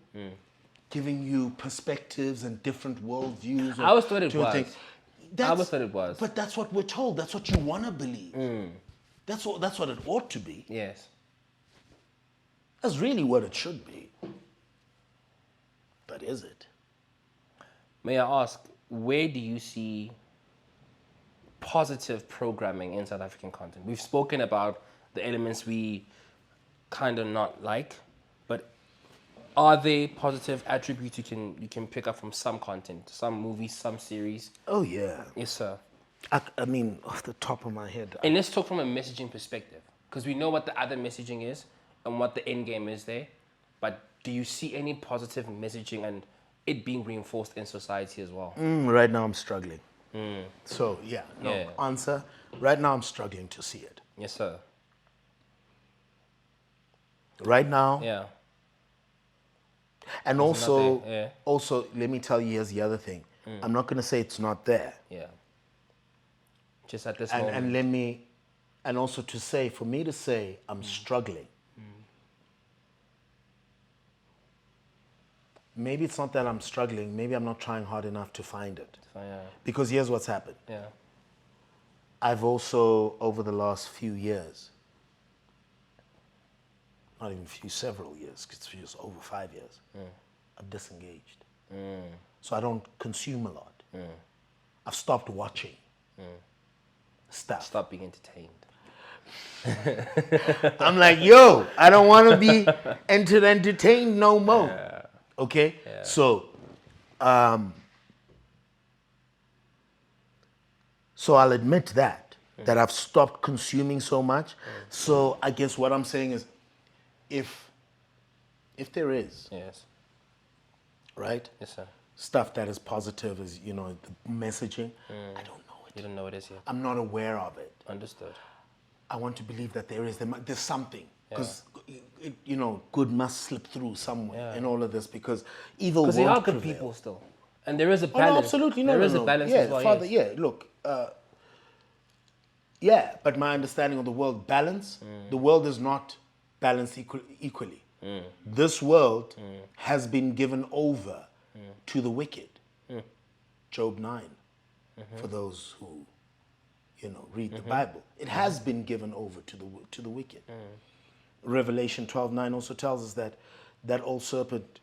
Speaker 1: Giving you perspectives and different worldviews?
Speaker 2: I always thought it was.
Speaker 1: I always thought it was. But that's what we're told. That's what you want to believe. That's what it ought to be.
Speaker 2: Yes.
Speaker 1: That's really what it should be. But is it?
Speaker 2: May I ask, where do you see positive programming in South African content? We've spoken about the elements we kind of not like, but are there positive attributes you can pick up from some content, some movies, some series?
Speaker 1: Oh, yeah.
Speaker 2: Yes, sir.
Speaker 1: I mean, off the top of my head.
Speaker 2: And let's talk from a messaging perspective, because we know what the other messaging is and what the end game is there. But do you see any positive messaging and it being reinforced in society as well?
Speaker 1: Right now I'm struggling. So, answer. Right now I'm struggling to see it.
Speaker 2: Yes, sir.
Speaker 1: Right now.
Speaker 2: Yeah.
Speaker 1: And also, let me tell you, here's the other thing. I'm not going to say it's not there.
Speaker 2: Yeah. Just at this moment.
Speaker 1: And also for me to say I'm struggling. Maybe it's not that I'm struggling. Maybe I'm not trying hard enough to find it. Because here's what's happened.
Speaker 2: Yeah.
Speaker 1: I've also, over the last few years, not even several years, it's just over 5 years, I've disengaged. So I don't consume a lot. I've stopped watching stuff.
Speaker 2: Stop being entertained.
Speaker 1: I'm like, yo, I don't want to be entertained no more. Yeah. Okay? Yeah. So I'll admit that I've stopped consuming so much. So I guess what I'm saying is, if there is, right?
Speaker 2: Yes, sir.
Speaker 1: Stuff that is positive, is the messaging. I don't know it.
Speaker 2: You don't know what it is yet.
Speaker 1: I'm not aware of it.
Speaker 2: Understood.
Speaker 1: I want to believe that there's something, because good must slip through somewhere in all of this, because evil won't prevail.
Speaker 2: Because there are good people still, and there is a balance.
Speaker 1: Oh, no, absolutely,
Speaker 2: there is a balance as well.
Speaker 1: Father, look, but my understanding of the world, balance. The world is not balanced equally. This world has been given over to the wicked. Job 9, for those who read the Bible. It has been given over to the wicked. Revelation 12:9 also tells us that old serpent,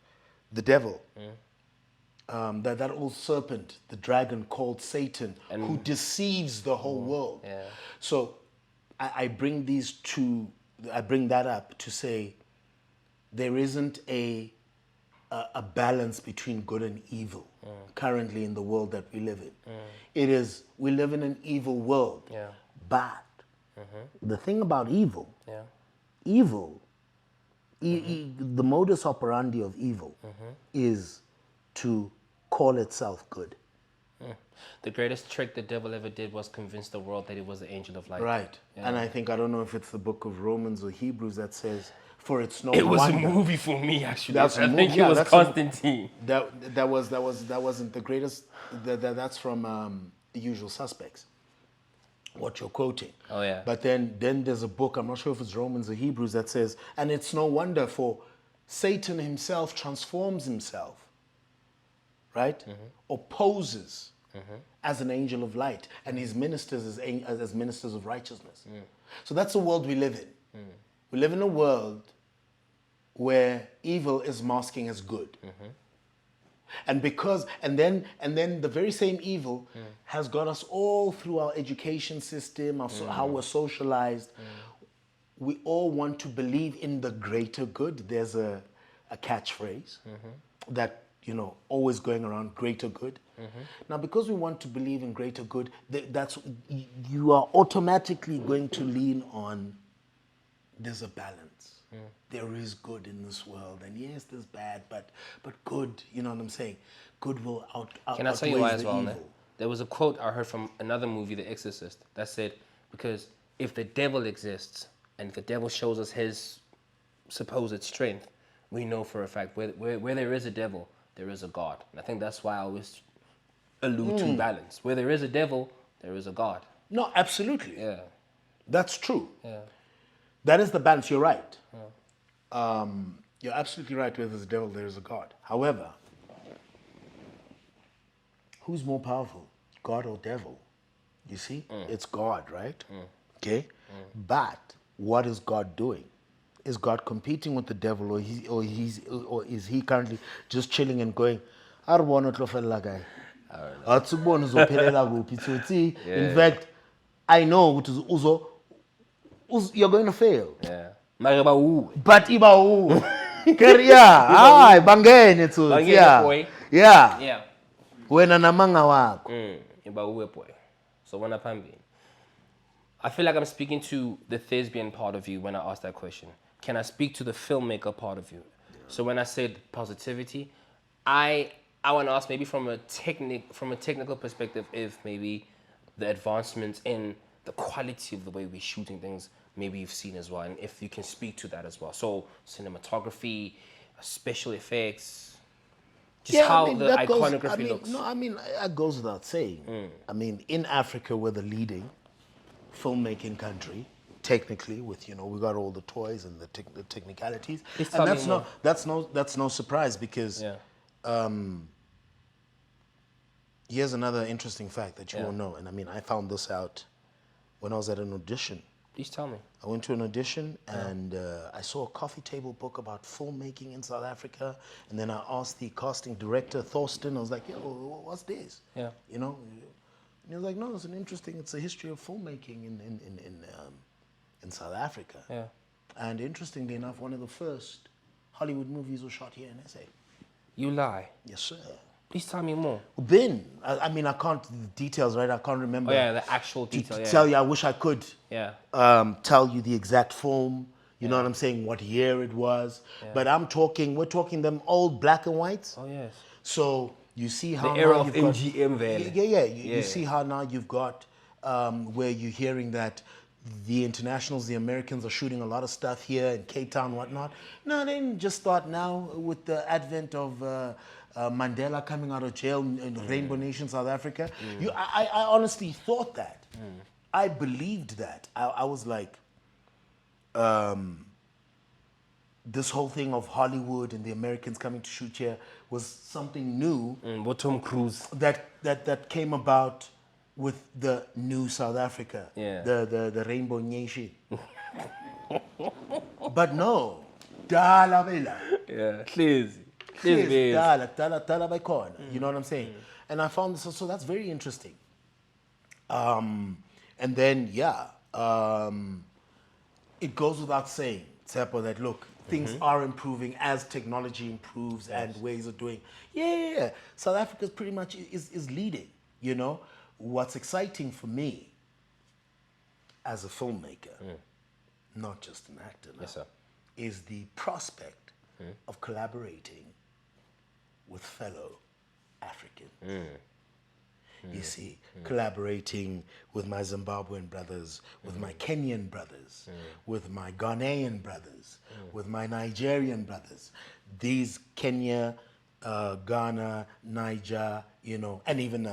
Speaker 1: the devil, that old serpent, the dragon called Satan, who deceives the whole world. Yeah. So I bring that up to say there isn't a balance between good and evil currently in the world that we live in. We live in an evil world. Yeah. But the thing about evil, the modus operandi of evil is to call itself good.
Speaker 2: The greatest trick the devil ever did was convince the world that it was the angel of light.
Speaker 1: Right.
Speaker 2: Yeah.
Speaker 1: And I don't know if it's the book of Romans or Hebrews that says, for it's no
Speaker 2: It was
Speaker 1: wonder.
Speaker 2: a movie for me, actually.
Speaker 1: That's
Speaker 2: I think it was Constantine.
Speaker 1: That wasn't the greatest. That's from The Usual Suspects. What you're quoting.
Speaker 2: Oh, yeah.
Speaker 1: But then there's a book, I'm not sure if it's Romans or Hebrews, that says, and it's no wonder, for Satan himself transforms himself, right? Or poses as an angel of light, and his ministers as ministers of righteousness. So that's the world we live in. We live in a world where evil is masking as good. And then the very same evil has got us all through our education system, how we're socialized. We all want to believe in the greater good. There's a catchphrase that, always going around, greater good. Now, because we want to believe in greater good, you are automatically going to lean on there's a balance. There is good in this world, and yes, there's bad, but good. You know what I'm saying? Good will
Speaker 2: Can I tell you why
Speaker 1: outweighs
Speaker 2: as
Speaker 1: the
Speaker 2: well?
Speaker 1: evil.
Speaker 2: There was a quote I heard from another movie, The Exorcist, that said, because if the devil exists and the devil shows us his supposed strength, we know for a fact where there is a devil, there is a God. And I think that's why I always allude to balance. Where there is a devil, there is a God.
Speaker 1: No, absolutely.
Speaker 2: Yeah.
Speaker 1: That's true.
Speaker 2: Yeah.
Speaker 1: That is the balance. You're right. You're absolutely right. Where there's a devil, there is a God. However, who's more powerful, God or devil? You see, it's God, right? Okay. But what is God doing? Is God competing with the devil, or is he currently just chilling and going, I don't want to feel like in fact, I know you're going to fail.
Speaker 2: Yeah.
Speaker 1: But career, bangene to
Speaker 2: boy.
Speaker 1: yeah.
Speaker 2: Yeah.
Speaker 1: Wena namanga wako.
Speaker 2: So when I feel like I'm speaking to the thespian part of you when I ask that question. Can I speak to the filmmaker part of you? So when I said positivity, I want to ask maybe from a technical perspective, if maybe the advancements in the quality of the way we're shooting things, maybe you've seen as well, and if you can speak to that as well. So cinematography, special effects, just how the iconography looks.
Speaker 1: No, that goes without saying. In Africa, we're the leading filmmaking country, technically, with we got all the toys and the technicalities, and that's no surprise, because here's another interesting fact that you won't know, and I found this out when I was at an audition.
Speaker 2: Please tell me.
Speaker 1: I went to an audition and I saw a coffee table book about filmmaking in South Africa, and then I asked the casting director, Thorsten, I was like, yo, what's this?
Speaker 2: Yeah.
Speaker 1: And he was like, no, it's a history of filmmaking in South Africa.
Speaker 2: Yeah.
Speaker 1: And interestingly enough, one of the first Hollywood movies was shot here in SA.
Speaker 2: You lie.
Speaker 1: Yes, sir.
Speaker 2: Please tell me more.
Speaker 1: I can't, the details, right? I can't remember.
Speaker 2: Oh, yeah, the actual detail,
Speaker 1: to tell you, I wish I could tell you the exact film, you know what I'm saying, what year it was. Yeah. But we're talking them old black and whites.
Speaker 2: Oh, yes.
Speaker 1: So you see how
Speaker 2: the era of MGM then.
Speaker 1: You see how now you've got where you're hearing that the internationals, the Americans, are shooting a lot of stuff here in Cape Town, whatnot. No, they didn't just start now with the advent of Mandela coming out of jail in Rainbow Nation, South Africa. I honestly thought that. I believed that. I was like, this whole thing of Hollywood and the Americans coming to shoot here was something new.
Speaker 2: Tom Cruise.
Speaker 1: That came about with the new South Africa, the Rainbow Nation. But no, dala vela.
Speaker 2: Yeah, please.
Speaker 1: Dala by corner. You know what I'm saying? And I found this, so that's very interesting. And then it goes without saying, Tsepo, that look, things are improving as technology improves and ways of doing. Yeah. South Africa pretty much is leading, What's exciting for me as a filmmaker, not just an actor, is the prospect of collaborating with fellow Africans. You see, collaborating with my Zimbabwean brothers, with my Kenyan brothers, with my Ghanaian brothers, with my Nigerian brothers. These Kenya, Ghana, Niger, you know, and even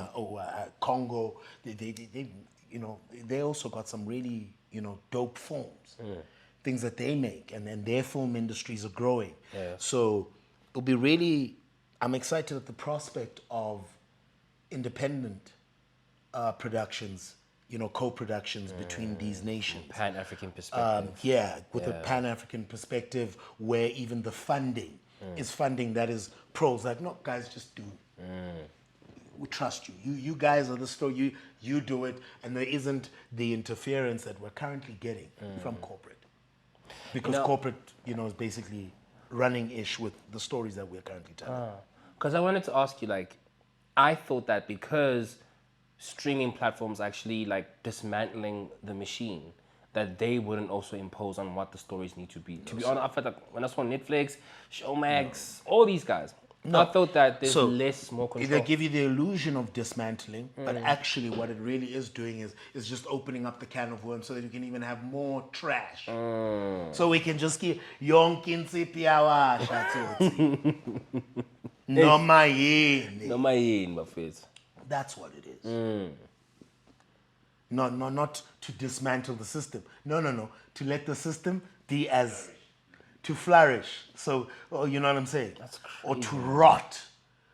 Speaker 1: Congo, they also got some really, you know, dope films, things that they make, and their film industries are growing.
Speaker 2: Yeah.
Speaker 1: So it'll be really, I'm excited at the prospect of independent productions, you know, co-productions between these nations.
Speaker 2: Pan-African perspective.
Speaker 1: With a Pan-African perspective where even the funding is funding that is pros. Like, no, guys, just do it. We trust you. You guys are the story. You do it. And there isn't the interference that we're currently getting from corporate. Because corporate, you know, is basically running-ish with the stories that we're currently telling.
Speaker 2: Because I wanted to ask you, like, I thought that because streaming platforms actually like dismantling the machine, that they wouldn't also impose on what the stories need to be. To be honest, I felt like when I saw Netflix, Showmax, all these guys, I thought that there's more control.
Speaker 1: They give you the illusion of dismantling, but actually what it really is doing is just opening up the can of worms so that you can even have more trash. So we can just keep yonkin sipiawa shatuti. No
Speaker 2: my face.
Speaker 1: That's what it is. Not to dismantle the system. No. To let the system be to flourish. So, you know what I'm saying?
Speaker 2: That's crazy.
Speaker 1: Or to rot.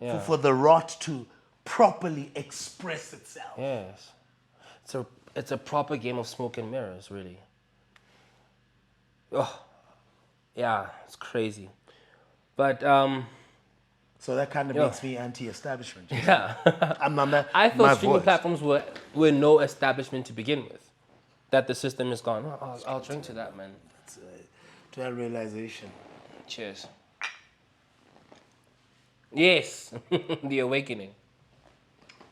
Speaker 2: Yeah.
Speaker 1: For the rot to properly express itself.
Speaker 2: Yes. It's a proper game of smoke and mirrors, really. Oh, yeah, it's crazy. But,
Speaker 1: so that kind of makes me anti-establishment.
Speaker 2: Yeah. I thought streaming platforms were no establishment to begin with. That the system is gone. Oh, I'll drink to that, man.
Speaker 1: To that realization.
Speaker 2: Cheers. Yes. The awakening.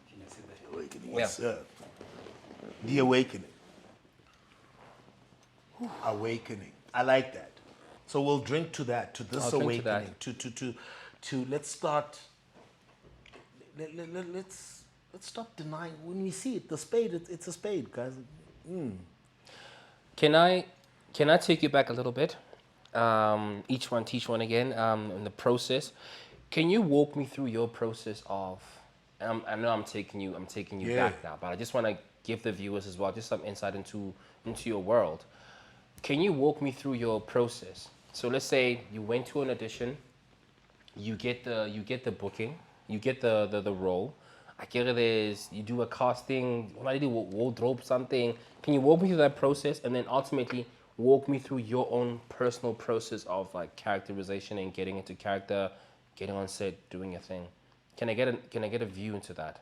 Speaker 1: The awakening, yes, sir. The awakening. Awakening. I like that. So we'll drink to that, to this awakening, to let's start. Let's stop denying when we see it. The spade, it's a spade, guys.
Speaker 2: Can I take you back a little bit? Each one teach one again. In the process, can you walk me through your process of? I know I'm taking you back now, but I just want to give the viewers as well just some insight into your world. Can you walk me through your process? So let's say you went to an audition. You get the booking, you get the role. I get it you do a casting, you do wardrobe something. Can you walk me through that process and then ultimately walk me through your own personal process of like characterization and getting into character, getting on set, doing your thing? Can I get a view into that?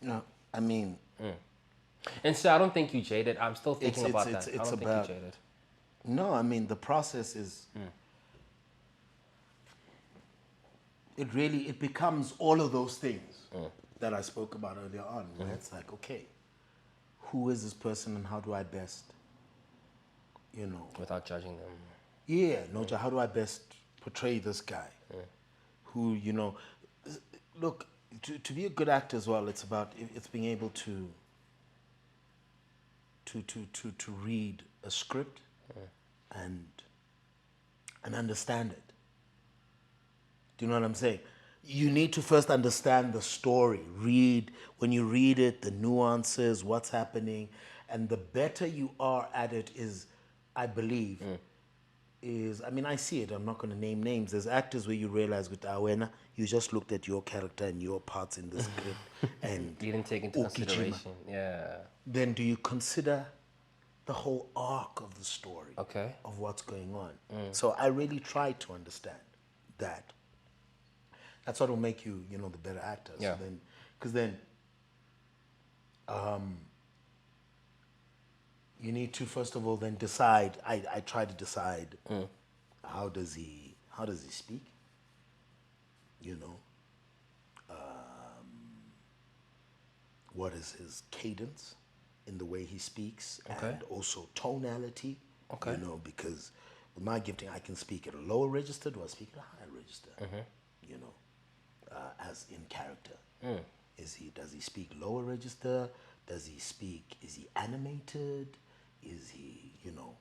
Speaker 1: No, I mean.
Speaker 2: And so I don't think you jaded. I'm still thinking about that. I don't think you jaded.
Speaker 1: No, I mean, the process is, it becomes all of those things that I spoke about earlier on, where it's like, okay, who is this person and how do I best, you know.
Speaker 2: Without judging them.
Speaker 1: Yeah, how do I best portray this guy? Who, you know, look, to be a good actor as well, it's about, it's being able to read a script and understand it. Do you know what I'm saying? You need to first understand the story. When you read it, the nuances, what's happening, and the better you are at it is, I believe, I mean, I see it, I'm not going to name names. There's actors where you realize with Awena, you just looked at your character and your parts in the script and
Speaker 2: you didn't take into consideration. Yeah.
Speaker 1: Then do you consider the whole arc of the story of what's going on? So I really try to understand that. That's what will make you, you know, the better actor.
Speaker 2: Yeah.
Speaker 1: So because then you need to first of all then decide. I try to decide how does he speak? You know, what is his cadence in the way he speaks, and also tonality. You know, because with my gifting, I can speak at a lower register. Do I speak at a higher register? You know, as in character. Does he speak lower register? Does he speak? Is he animated? Is he, you know,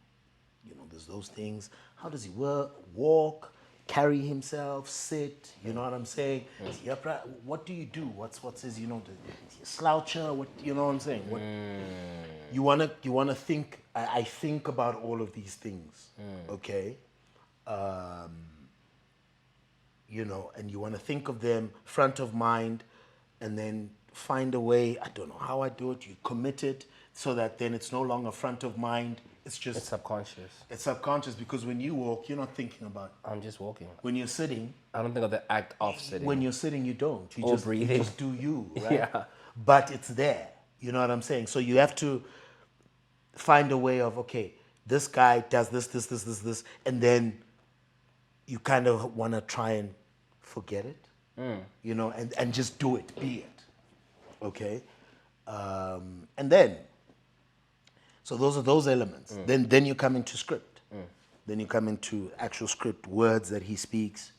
Speaker 1: there's those things. How does he walk, carry himself, sit? You know what I'm saying? Is he upright? What do you do? What's his, you know? Is he a sloucher? What, you know what I'm saying? What you wanna think? I think about all of these things. Okay. You know, and you want to think of them front of mind, and then find a way. I don't know how I do it. You commit it so that then it's no longer front of mind. It's just
Speaker 2: subconscious.
Speaker 1: It's subconscious, because when you walk, you're not thinking about.
Speaker 2: I'm just walking.
Speaker 1: When you're sitting,
Speaker 2: I don't think of the act of sitting.
Speaker 1: when you're sitting, you don't. You
Speaker 2: Or
Speaker 1: just
Speaker 2: breathing.
Speaker 1: You just do you, right?
Speaker 2: Yeah.
Speaker 1: But it's there. You know what I'm saying? So you have to find a way of, okay, this guy does this, and then you kind of want to try and forget it, you know, and just do it, be it, okay? And then, so those are those elements. Then you come into script. Then you come into actual script, words that he speaks.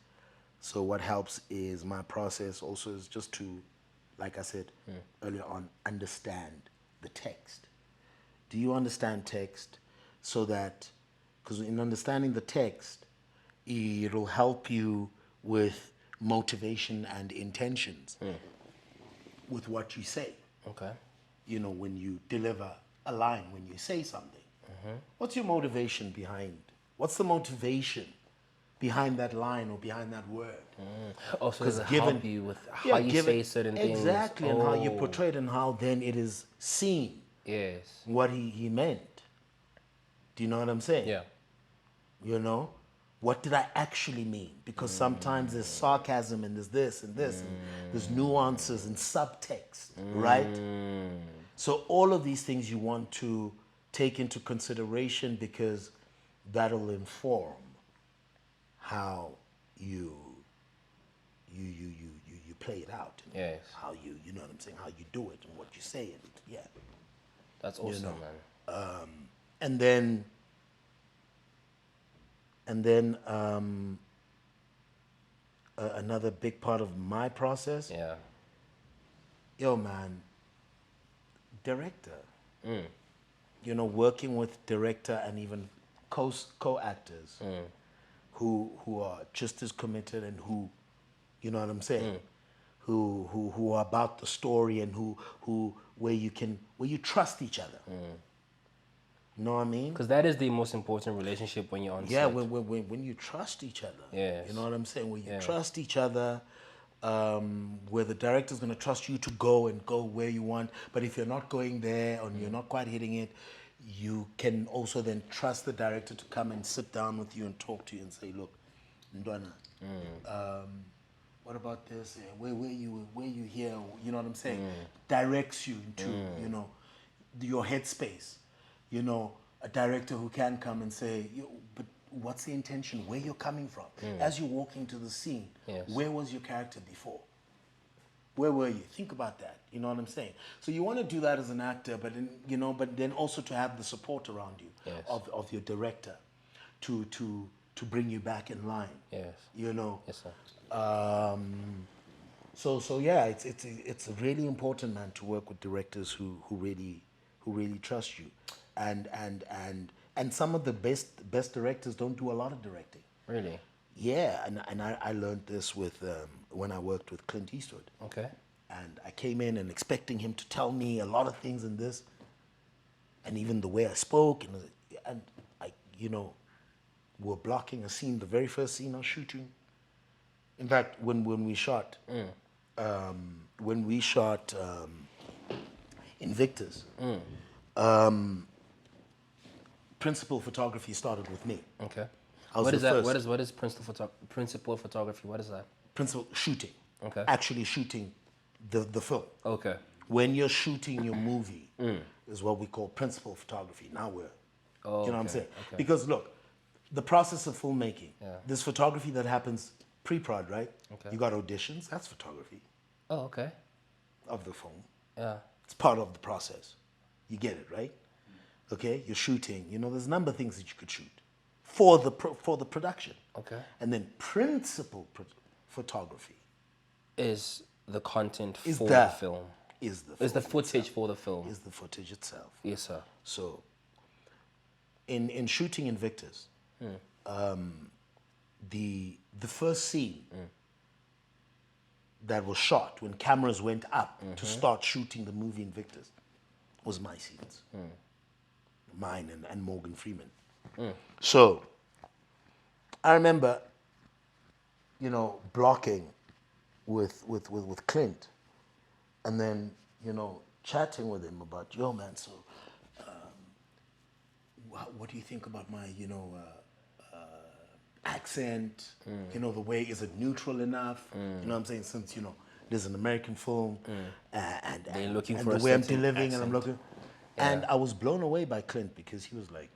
Speaker 1: So what helps is my process also is just to, like I said earlier on, understand the text. Do you understand text? So that, because in understanding the text, it'll help you with motivation and intentions with what you say.
Speaker 2: Okay.
Speaker 1: You know, when you deliver a line, when you say something, what's your motivation behind? What's the motivation behind that line or behind that word?
Speaker 2: Oh, so does it help you with how you say certain things?
Speaker 1: Exactly, and how you portray it, and how then it is seen.
Speaker 2: Yes.
Speaker 1: What he meant. Do you know what I'm saying?
Speaker 2: Yeah.
Speaker 1: You know? What did I actually mean? Because sometimes there's sarcasm and there's this and this, and there's nuances and subtext, right? So all of these things you want to take into consideration, because that'll inform how you play it out. And
Speaker 2: Yes.
Speaker 1: how you know what I'm saying, how you do it and what you say, and yeah.
Speaker 2: That's awesome, man.
Speaker 1: And then another big part of my process,
Speaker 2: Yeah.
Speaker 1: yo man, director. You know, working with director and even co-actors who are just as committed, and who, you know what I'm saying, who are about the story, and where you trust each other. You know what I mean?
Speaker 2: Because that is the most important relationship when you're on
Speaker 1: Yeah,
Speaker 2: set.
Speaker 1: when you trust each other.
Speaker 2: Yes.
Speaker 1: You know what I'm saying? When you trust each other, where the director's going to trust you to go where you want. But if you're not going there, or you're not quite hitting it, you can also then trust the director to come and sit down with you and talk to you and say, look, Ndwana, what about this? Where you here? You know what I'm saying? Directs you into, you know, your headspace. You know, a director who can come and say, but what's the intention? Where you're coming from? As you walk into the scene, where was your character before? Where were you? Think about that. You know what I'm saying? So you want to do that as an actor, but then also to have the support around you of your director to bring you back in line.
Speaker 2: Yes.
Speaker 1: You know.
Speaker 2: Yes, sir.
Speaker 1: So yeah, it's really important, man, to work with directors who really trust you, and some of the best directors don't do a lot of directing.
Speaker 2: Really?
Speaker 1: Yeah, and I learned this with when I worked with Clint Eastwood.
Speaker 2: Okay.
Speaker 1: And I came in and expecting him to tell me a lot of things in this, and even the way I spoke, and I, you know, we're blocking a scene, the very first scene I was shooting. In fact, when we shot, Invictus, principal photography started with me.
Speaker 2: Okay.
Speaker 1: I was
Speaker 2: What is
Speaker 1: the
Speaker 2: that?
Speaker 1: first.
Speaker 2: What is principal photography? What is that?
Speaker 1: Principal shooting.
Speaker 2: Okay.
Speaker 1: Actually shooting the film.
Speaker 2: Okay.
Speaker 1: When you're shooting your movie, is what we call principal photography. Now we're, you know what I'm saying?
Speaker 2: Okay.
Speaker 1: Because look, the process of filmmaking, this photography that happens pre-prod, right?
Speaker 2: Okay.
Speaker 1: You got auditions, that's photography
Speaker 2: Oh, okay.
Speaker 1: of the film.
Speaker 2: Yeah.
Speaker 1: It's part of the process. You get it, right? Okay, you're shooting. You know, there's a number of things that you could shoot. for the production.
Speaker 2: Okay.
Speaker 1: And then principal photography
Speaker 2: Is the content
Speaker 1: is
Speaker 2: for the film.
Speaker 1: Is
Speaker 2: the footage for the film.
Speaker 1: Is the footage itself.
Speaker 2: Yes, sir.
Speaker 1: So, in shooting Invictus, the first scene that was shot when cameras went up to start shooting the movie Invictus was my scenes, mine and Morgan Freeman. So, I remember, blocking with Clint, and then chatting with him about, yo man, so what do you think about my accent? The way, is it neutral enough? You know what I'm saying? Since there's an American film, and
Speaker 2: looking
Speaker 1: and
Speaker 2: for
Speaker 1: the
Speaker 2: a
Speaker 1: way I'm
Speaker 2: certain
Speaker 1: delivering, and I'm
Speaker 2: accent.
Speaker 1: looking, and I was blown away by Clint because he was like,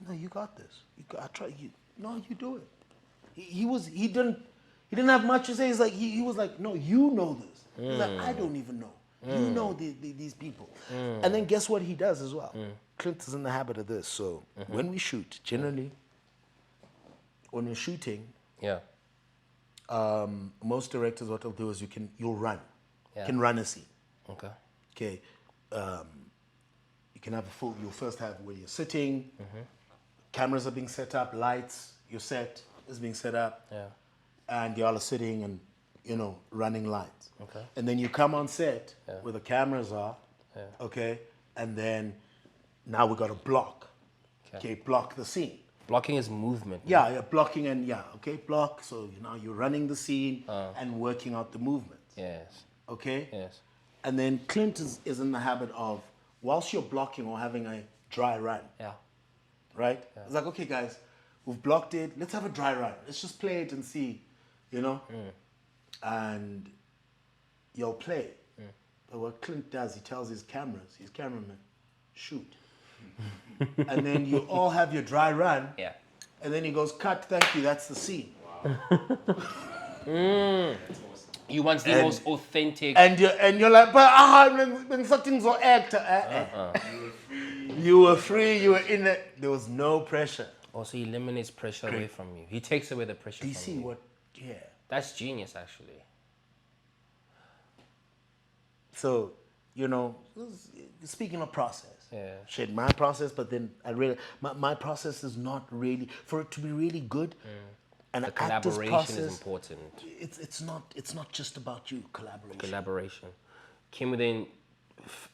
Speaker 1: no, you got this. I try. No, you do it. He didn't have much to say. He's like he was like, no, you know this. He's like, I don't even know. You know these people. And then guess what he does as well? Clint is in the habit of this. So when we shoot, generally, when you're shooting, most directors, what they'll do is you'll run. You can run a scene. Okay. You can have you'll first have where you're sitting, cameras are being set up, lights, your set is being set up, and y'all are sitting and, running lights. And then you come on set where the cameras are, okay, and then now we got to block, block the scene.
Speaker 2: Blocking is movement.
Speaker 1: Yeah, blocking and block. So now you're running the scene and working out the movements.
Speaker 2: Yes.
Speaker 1: Okay?
Speaker 2: Yes.
Speaker 1: And then Clint is in the habit of, whilst you're blocking or having a dry run, right? Yeah. It's like, okay, guys, we've blocked it. Let's have a dry run. Let's just play it and see, And you'll play. But what Clint does, he tells his cameraman, shoot. And then you all have your dry run. Yeah. And then he goes, cut, thank you, that's the scene.
Speaker 2: Wow. You want the most authentic.
Speaker 1: And you're like, but when something's so actor. You were free, you were in it. There was no pressure.
Speaker 2: Also, he eliminates pressure away from you. He takes away the pressure
Speaker 1: Do you
Speaker 2: from
Speaker 1: see
Speaker 2: you.
Speaker 1: what, yeah.
Speaker 2: That's genius, actually.
Speaker 1: So, speaking of process. Shit, my process, but then my process is not really, for it to be really good, and
Speaker 2: the collaboration
Speaker 1: process,
Speaker 2: is important.
Speaker 1: It's not just about you,
Speaker 2: Collaboration. Can we then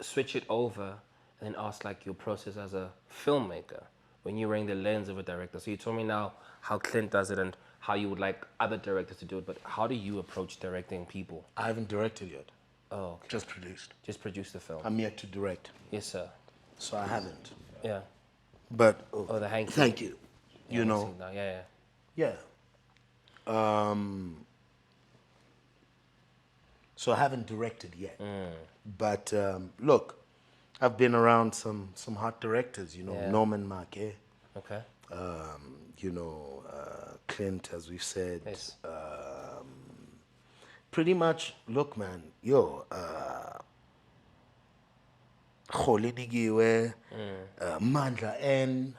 Speaker 2: switch it over and then ask like your process as a filmmaker when you're wearing the lens of a director? So you told me now how Clint does it and how you would like other directors to do it, but how do you approach directing people?
Speaker 1: I haven't directed yet.
Speaker 2: Oh, okay.
Speaker 1: Just produced.
Speaker 2: Just produce the film.
Speaker 1: I'm yet to direct.
Speaker 2: Yes, sir.
Speaker 1: So I haven't.
Speaker 2: Yeah.
Speaker 1: But
Speaker 2: the hanky.
Speaker 1: Thank you.
Speaker 2: Yeah.
Speaker 1: So I haven't directed yet. But look, I've been around some hot directors, Norman Marquet.
Speaker 2: Okay.
Speaker 1: Clint, as we've said.
Speaker 2: Yes.
Speaker 1: Pretty much, look, man, Kholu Mandla N.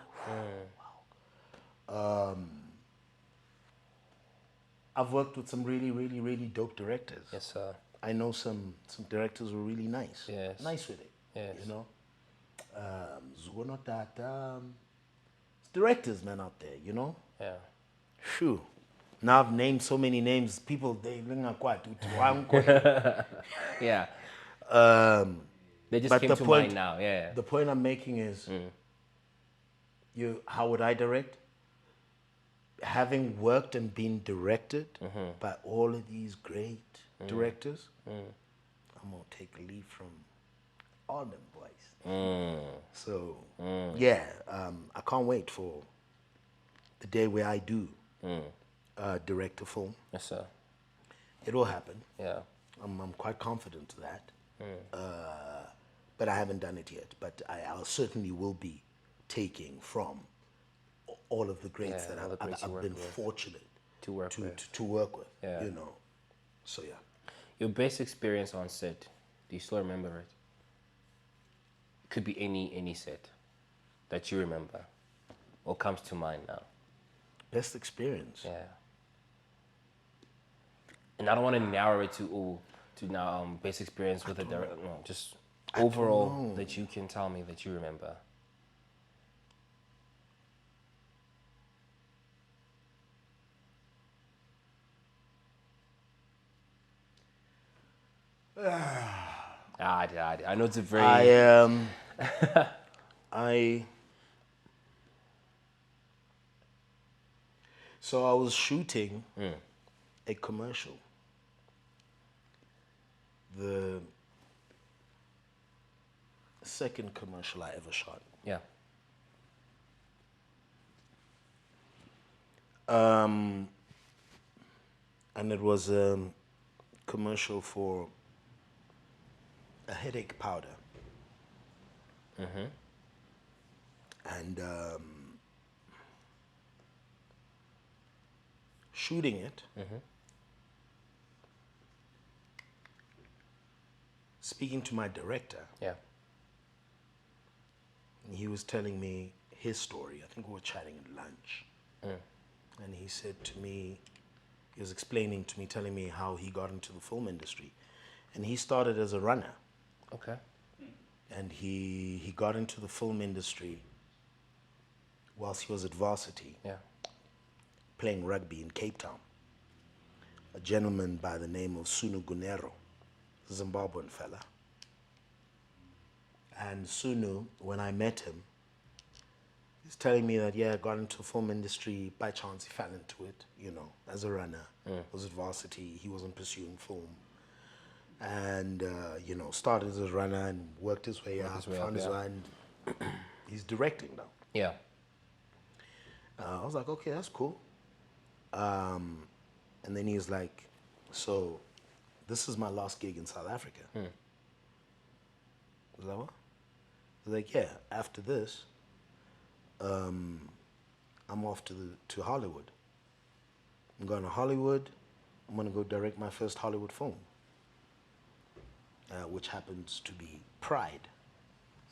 Speaker 1: I've worked with some really, really, really dope directors.
Speaker 2: Yes, sir.
Speaker 1: I know some directors were really nice.
Speaker 2: Yes.
Speaker 1: Nice with it.
Speaker 2: Yes.
Speaker 1: It's directors, man, out there,
Speaker 2: Yeah.
Speaker 1: Phew. Now I've named so many names, people, they
Speaker 2: Yeah. They just came to mind now, yeah.
Speaker 1: The point I'm making is, how would I direct? Having worked and been directed by all of these great directors, I'm going to take a leaf from all them boys. So, I can't wait for the day where I do direct a film.
Speaker 2: Yes, sir.
Speaker 1: It will happen.
Speaker 2: Yeah.
Speaker 1: I'm quite confident of that. But I haven't done it yet. But I certainly will be taking from all of the greats that I've been fortunate to work with.
Speaker 2: Yeah.
Speaker 1: So yeah.
Speaker 2: Your best experience on set, do you still remember it? Could be any set that you remember What comes to mind now?
Speaker 1: Best experience.
Speaker 2: Yeah. And I don't want to narrow it to now best experience with a director. No, just overall that you can tell me that you remember. I know it's a very.
Speaker 1: So I was shooting a commercial. The second commercial I ever shot.
Speaker 2: Yeah.
Speaker 1: And it was a commercial for a headache powder. And shooting it, speaking to my director,
Speaker 2: Yeah.
Speaker 1: he was telling me his story. I think we were chatting at lunch. And he said to me, he was explaining to me, telling me how he got into the film industry. And he started as a runner.
Speaker 2: Okay.
Speaker 1: And he got into the film industry whilst he was at varsity,
Speaker 2: Yeah.
Speaker 1: playing rugby in Cape Town. A gentleman by the name of Sunu Gunero, a Zimbabwean fella. And Sunu, when I met him, he's telling me that, yeah, got into the film industry by chance. He fell into it, you know, as a runner. Was at varsity. He wasn't pursuing film. And, you know, started as a runner and worked his way up, found his way, and he's directing now.
Speaker 2: Yeah.
Speaker 1: I was like, okay, that's cool. And then he was like, so this is my last gig in South Africa. I was like, what? I was like, yeah, after this, I'm off to Hollywood. I'm going to Hollywood. I'm going to go direct my first Hollywood film, which happens to be Pride,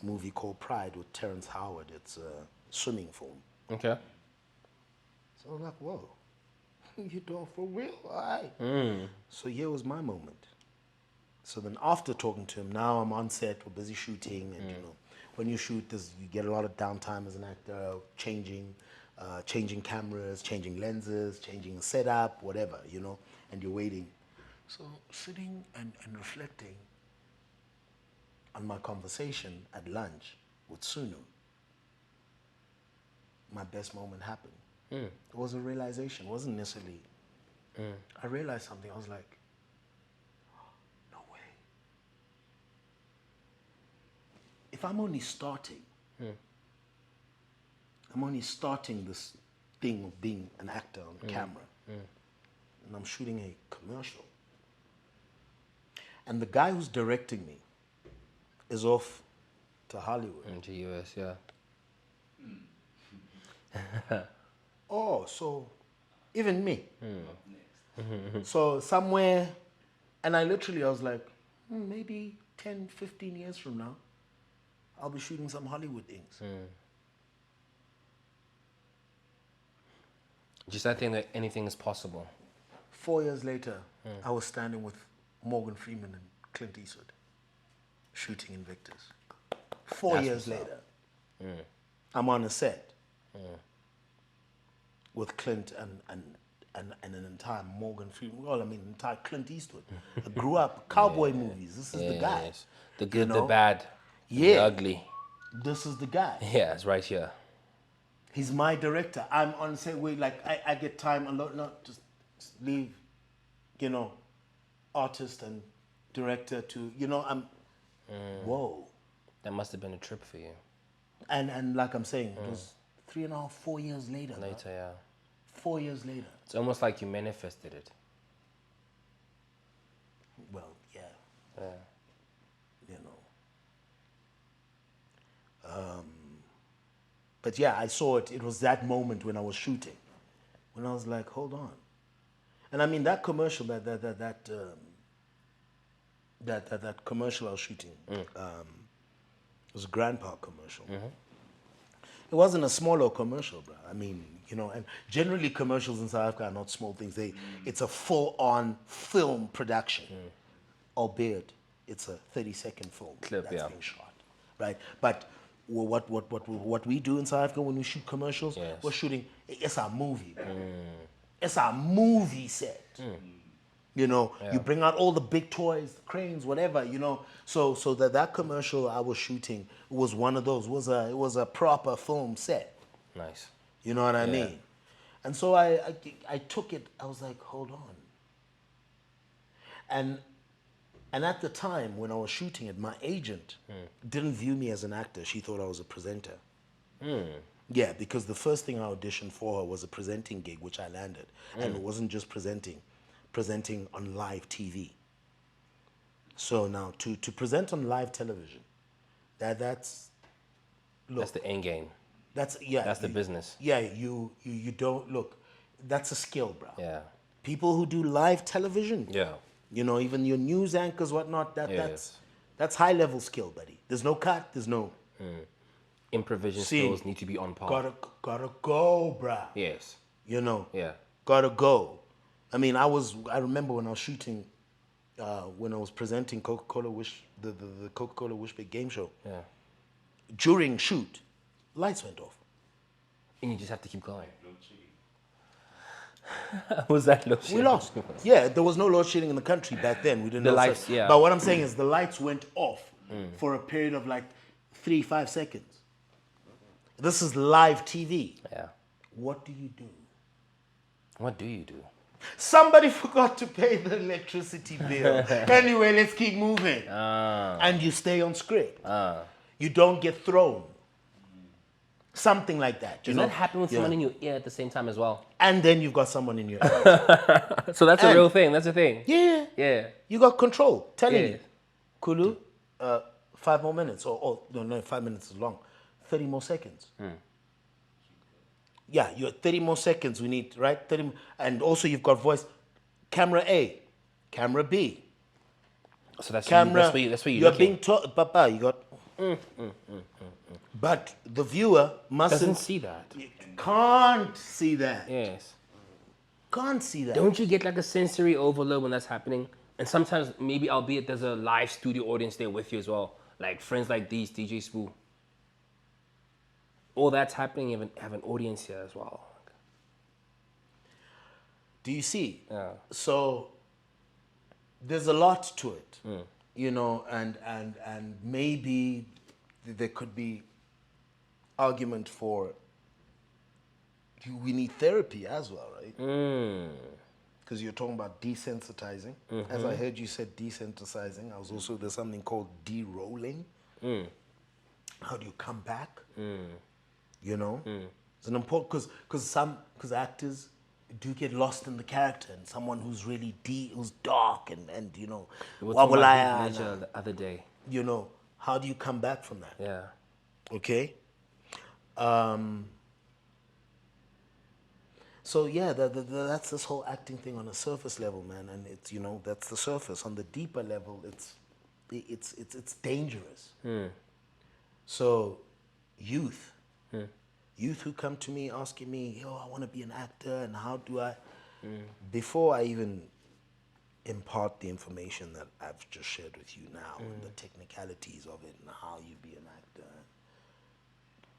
Speaker 1: a movie called Pride with Terrence Howard. It's a swimming film.
Speaker 2: Okay.
Speaker 1: So I was like, whoa, you doing for real? All right. So here was my moment. So then after talking to him, now I'm on set, we're busy shooting, and you know, when you shoot, you get a lot of downtime as an actor, changing cameras, changing lenses, changing setup, whatever, you know, and you're waiting. So sitting and reflecting on my conversation at lunch with Sunu, my best moment happened. It was a realization. It wasn't necessarily. I realized something. I was like, no way. If I'm only starting, I'm only starting this thing of being an actor on camera, and I'm shooting a commercial. And the guy who's directing me is off to Hollywood.
Speaker 2: Into US, yeah.
Speaker 1: Oh, so even me. So somewhere, and I was like, maybe 10, 15 years from now, I'll be shooting some Hollywood things.
Speaker 2: Just I think that anything is possible.
Speaker 1: 4 years later, I was standing with Morgan Freeman and Clint Eastwood, shooting Invictus. 4 years later, I'm on a set with Clint and an entire Morgan Freeman. Well, I mean, entire Clint Eastwood. I grew up cowboy movies. This is the guy.
Speaker 2: Yes. The good, the bad,
Speaker 1: Yeah.
Speaker 2: the ugly.
Speaker 1: This is the guy.
Speaker 2: Yeah, it's right here.
Speaker 1: He's my director. I'm on set with, like, I get time a lot, not just leave, you know, artist and director to, you know, whoa.
Speaker 2: That must have been a trip for you.
Speaker 1: And like I'm saying, it was 3.5, 4 years later.
Speaker 2: Later, yeah.
Speaker 1: 4 years later.
Speaker 2: It's almost like you manifested it.
Speaker 1: Well, yeah.
Speaker 2: Yeah.
Speaker 1: You know. But yeah, I saw it. It was that moment when I was shooting, when I was like, hold on. And I mean, that commercial, that commercial I was shooting, was a Grandpa commercial. It wasn't a smaller commercial, bro. I mean, you know, and generally commercials in South Africa are not small things. It's a full-on film production, albeit it's a 30-second film
Speaker 2: Clip,
Speaker 1: that's being shot, right? But what we do in South Africa when we shoot commercials,
Speaker 2: Yes.
Speaker 1: we're shooting. It's a movie, bro. It's a movie set. You know, you bring out all the big toys, the cranes, whatever. You know, so that commercial I was shooting was one of those. It was a proper film set.
Speaker 2: Nice.
Speaker 1: You know what I mean? And so I took it. I was like, hold on. And at the time when I was shooting it, my agent didn't view me as an actor. She thought I was a presenter. Yeah, because the first thing I auditioned for her was a presenting gig, which I landed, and it wasn't just presenting on live TV. So now to present on live television, that's
Speaker 2: the end game.
Speaker 1: That's
Speaker 2: the business.
Speaker 1: Yeah, you don't look. That's a skill, bro.
Speaker 2: Yeah.
Speaker 1: People who do live television.
Speaker 2: Yeah.
Speaker 1: You know, even your news anchors, whatnot. That's high level skill, buddy. There's no cut. There's no.
Speaker 2: Improvisation skills need to be on par.
Speaker 1: Gotta go, bruh.
Speaker 2: Yes.
Speaker 1: You know.
Speaker 2: Yeah.
Speaker 1: Gotta go. I mean, I remember when I was shooting, when I was presenting Coca-Cola the Coca-Cola Wishbig game show.
Speaker 2: Yeah.
Speaker 1: During shoot, lights went off.
Speaker 2: And you just have to keep going. Was that load shedding?
Speaker 1: We lost. Yeah, there was no load shedding in the country back then. We didn't
Speaker 2: The
Speaker 1: know
Speaker 2: lights,
Speaker 1: such.
Speaker 2: yeah.
Speaker 1: But what I'm saying is the lights went off for a period of like 3-5 seconds. This is live TV.
Speaker 2: Yeah.
Speaker 1: What do you do?
Speaker 2: What do you do?
Speaker 1: Somebody forgot to pay the electricity bill. Anyway, let's keep moving. And you stay on script. You don't get thrown. Something like that.
Speaker 2: Does that happen with someone in your ear at the same time as well?
Speaker 1: And then you've got someone in your ear.
Speaker 2: So that's a real thing. That's a thing.
Speaker 1: Yeah.
Speaker 2: Yeah.
Speaker 1: You got control. Telling
Speaker 2: Yeah.
Speaker 1: you. Khulu, 5 more minutes. No, 5 minutes is long. 30 more seconds. Yeah, you're 30 more seconds we need, right? 30, and also you've got voice. Camera A, camera B.
Speaker 2: So that's
Speaker 1: Camera.
Speaker 2: where you're
Speaker 1: You're
Speaker 2: looking.
Speaker 1: being taught, Papa, you got. But the viewer
Speaker 2: Doesn't see that.
Speaker 1: Can't see that.
Speaker 2: Yes.
Speaker 1: Can't see that.
Speaker 2: Don't you get like a sensory overload when that's happening? And sometimes maybe albeit there's a live studio audience there with you as well. Like friends like these, DJ Spoo. All that's happening, you have an audience here as well.
Speaker 1: Do you see?
Speaker 2: Yeah.
Speaker 1: So there's a lot to it, you know, and maybe there could be argument for we need therapy as well, right? Because you're talking about desensitizing. As I heard you said desensitizing, there's something called de-rolling. How do you come back? You know, it's an important because actors do get lost in the character, and someone who's really who's dark and you know,
Speaker 2: We were talking about Heath Ledger the other day.
Speaker 1: you know, how do you come back from that?
Speaker 2: Yeah.
Speaker 1: Okay. So yeah, that's this whole acting thing on a surface level, man, and it's, you know, that's the surface. On the deeper level, it's dangerous. So, youth who come to me asking me, yo, I want to be an actor, and how do I? Before I even impart the information that I've just shared with you now, and the technicalities of it, and how you be an actor,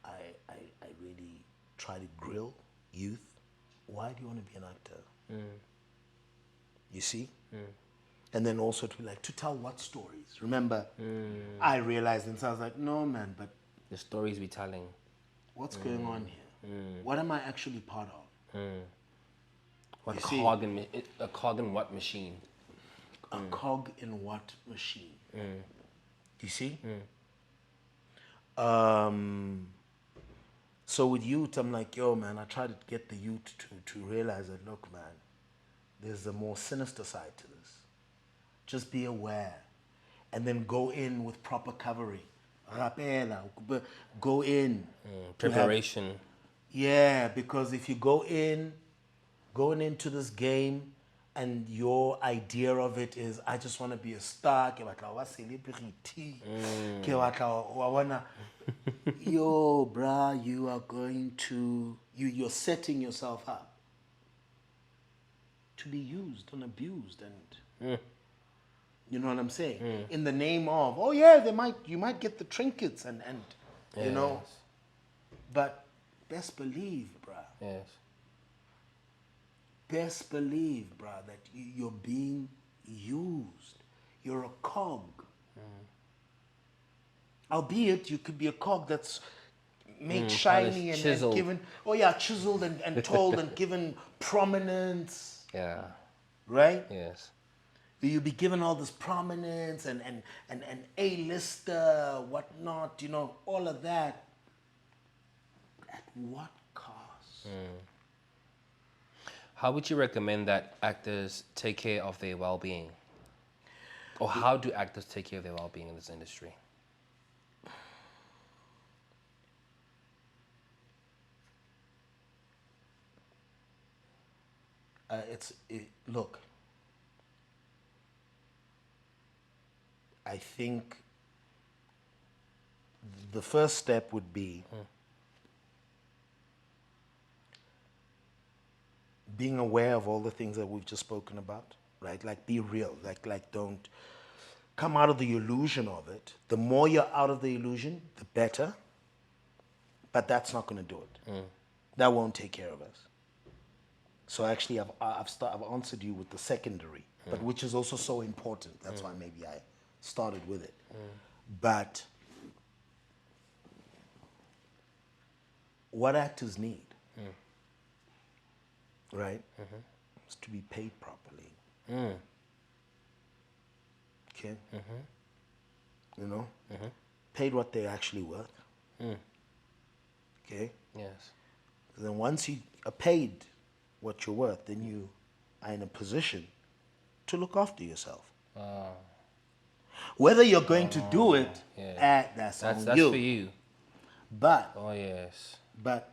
Speaker 1: I really try to grill youth. Why do you want to be an actor? You see? And then also to tell what stories. Remember, I realized, and so I was like, no, man, but
Speaker 2: The stories we're telling.
Speaker 1: what's going on here? What am I actually part of?
Speaker 2: What
Speaker 1: You see?
Speaker 2: a cog in what machine?
Speaker 1: A cog in what machine? You see? So with youth, I'm like, yo, man, I try to get the youth to realize that, look, man, there's a more sinister side to this. Just be aware. And then go in with proper covering. Rapela, go in.
Speaker 2: Preparation.
Speaker 1: Yeah, because if you going into this game and your idea of it is, I just want to be a star, ke batla wa celebrity, ke batla wa wanna, yo, bruh, you are going to, you're setting yourself up to be used and abused, and you know what I'm saying? In the name of, oh yeah, you might get the trinkets and you know, but best believe, bruh.
Speaker 2: Yes.
Speaker 1: Best believe, bruh, that you're being used. You're a cog. Albeit you could be a cog that's made shiny and given, chiseled and told and given prominence.
Speaker 2: Yeah.
Speaker 1: Right?
Speaker 2: Yes.
Speaker 1: You'll be given all this prominence and A-lister, whatnot, you know, all of that. At what cost?
Speaker 2: How would you recommend that actors take care of their well-being? Or how do actors take care of their well-being in this industry?
Speaker 1: Look, I think the first step would be being aware of all the things that we've just spoken about, right? Like, be real. Like don't come out of the illusion of it. The more you're out of the illusion, the better. But that's not going to do it. That won't take care of us. So actually, I've answered you with the secondary, but which is also so important. That's why maybe I started with it. But what actors need, right, is to be paid properly. Okay? You know? Paid what they're actually worth. Okay?
Speaker 2: Yes.
Speaker 1: Then once you are paid what you're worth, then you are in a position to look after yourself. Whether you're going to do it, that's on
Speaker 2: that's
Speaker 1: you.
Speaker 2: for you.
Speaker 1: But
Speaker 2: yes.
Speaker 1: But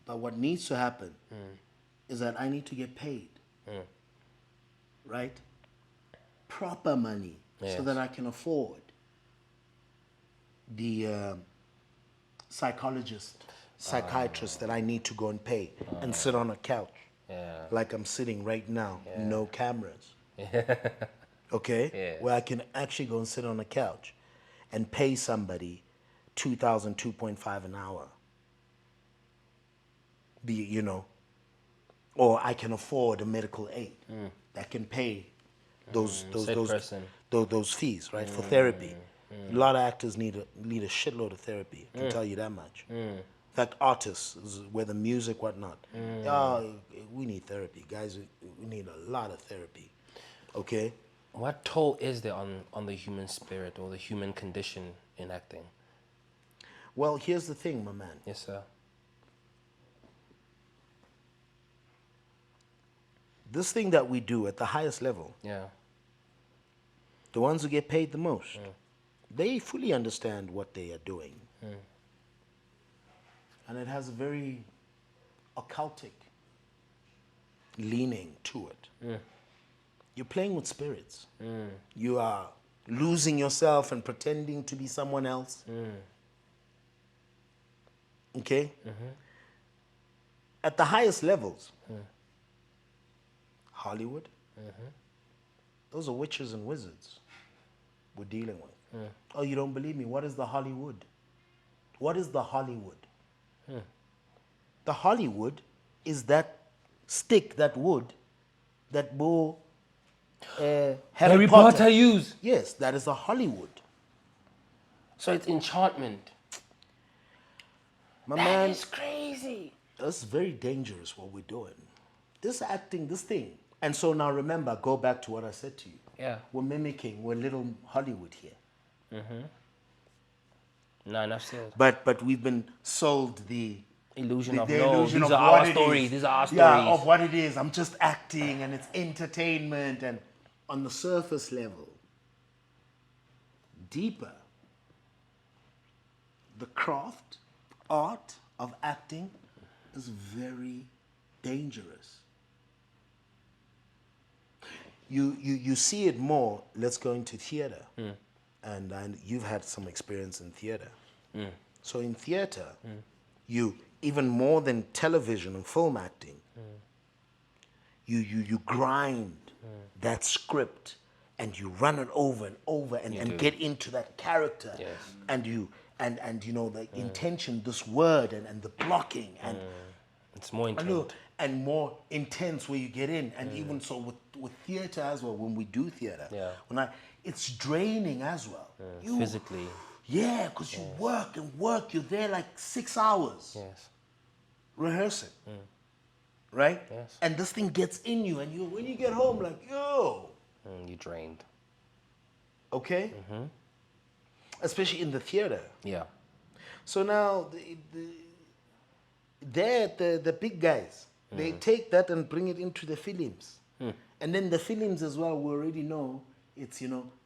Speaker 1: what needs to happen is that I need to get paid, right? Proper money, so that I can afford the psychiatrist that I need to go and pay and sit on a couch, like I'm sitting right now, no cameras, okay? Where I can actually go and sit on a couch and pay somebody 2,000, 2.5 an hour. You know, or I can afford a medical aid that can pay those fees, right, for therapy. A lot of actors need a shitload of therapy. I can tell you that much. In fact, artists, whether music, whatnot, we need therapy, guys. We need a lot of therapy. Okay.
Speaker 2: What toll is there on the human spirit or the human condition in acting?
Speaker 1: Well, here's the thing, my man.
Speaker 2: Yes, sir.
Speaker 1: This thing that we do at the highest level, the ones who get paid the most, they fully understand what they are doing. And it has a very occultic leaning to it. You're playing with spirits. You are losing yourself and pretending to be someone else. Okay? At the highest levels, Hollywood, those are witches and wizards we're dealing with. Oh, you don't believe me? What is the Hollywood? What is the Hollywood? The Hollywood is that stick, that wood, that Bo Harry Potter
Speaker 2: used.
Speaker 1: Yes, that is a Hollywood.
Speaker 2: So it's enchantment.
Speaker 1: My man,
Speaker 2: is crazy.
Speaker 1: It's very dangerous what we're doing. This acting, this thing. And so now remember, go back to what I said to you.
Speaker 2: Yeah.
Speaker 1: We're mimicking, we're little Hollywood here.
Speaker 2: No, enough said.
Speaker 1: But we've been sold the
Speaker 2: illusion of
Speaker 1: illusion
Speaker 2: these
Speaker 1: of
Speaker 2: are
Speaker 1: what
Speaker 2: our
Speaker 1: it
Speaker 2: stories.
Speaker 1: is.
Speaker 2: These are our stories.
Speaker 1: Yeah, of what it is. I'm just acting and it's entertainment. And on the surface level, deeper, the craft, art of acting is very dangerous. you see it more. Let's go into theater, and you've had some experience in theater. So in theater, you even more than television and film acting, you grind that script and you run it over and over and get into that character.
Speaker 2: Yes.
Speaker 1: And you know the intention, this word and the blocking and
Speaker 2: It's more
Speaker 1: I
Speaker 2: intense.
Speaker 1: know, and more intense where you get in. And even so with theater as well, when we do theater, it's draining as well. You,
Speaker 2: Physically.
Speaker 1: yeah, because you work and work. You're there like 6 hours
Speaker 2: Yes.
Speaker 1: rehearsing, right?
Speaker 2: Yes.
Speaker 1: And this thing gets in you, and when you get home, like, yo,
Speaker 2: You're drained.
Speaker 1: okay? Especially in the theater.
Speaker 2: Yeah.
Speaker 1: So now, the big guys, they take that and bring it into the films. And then the films as well, we already know it's,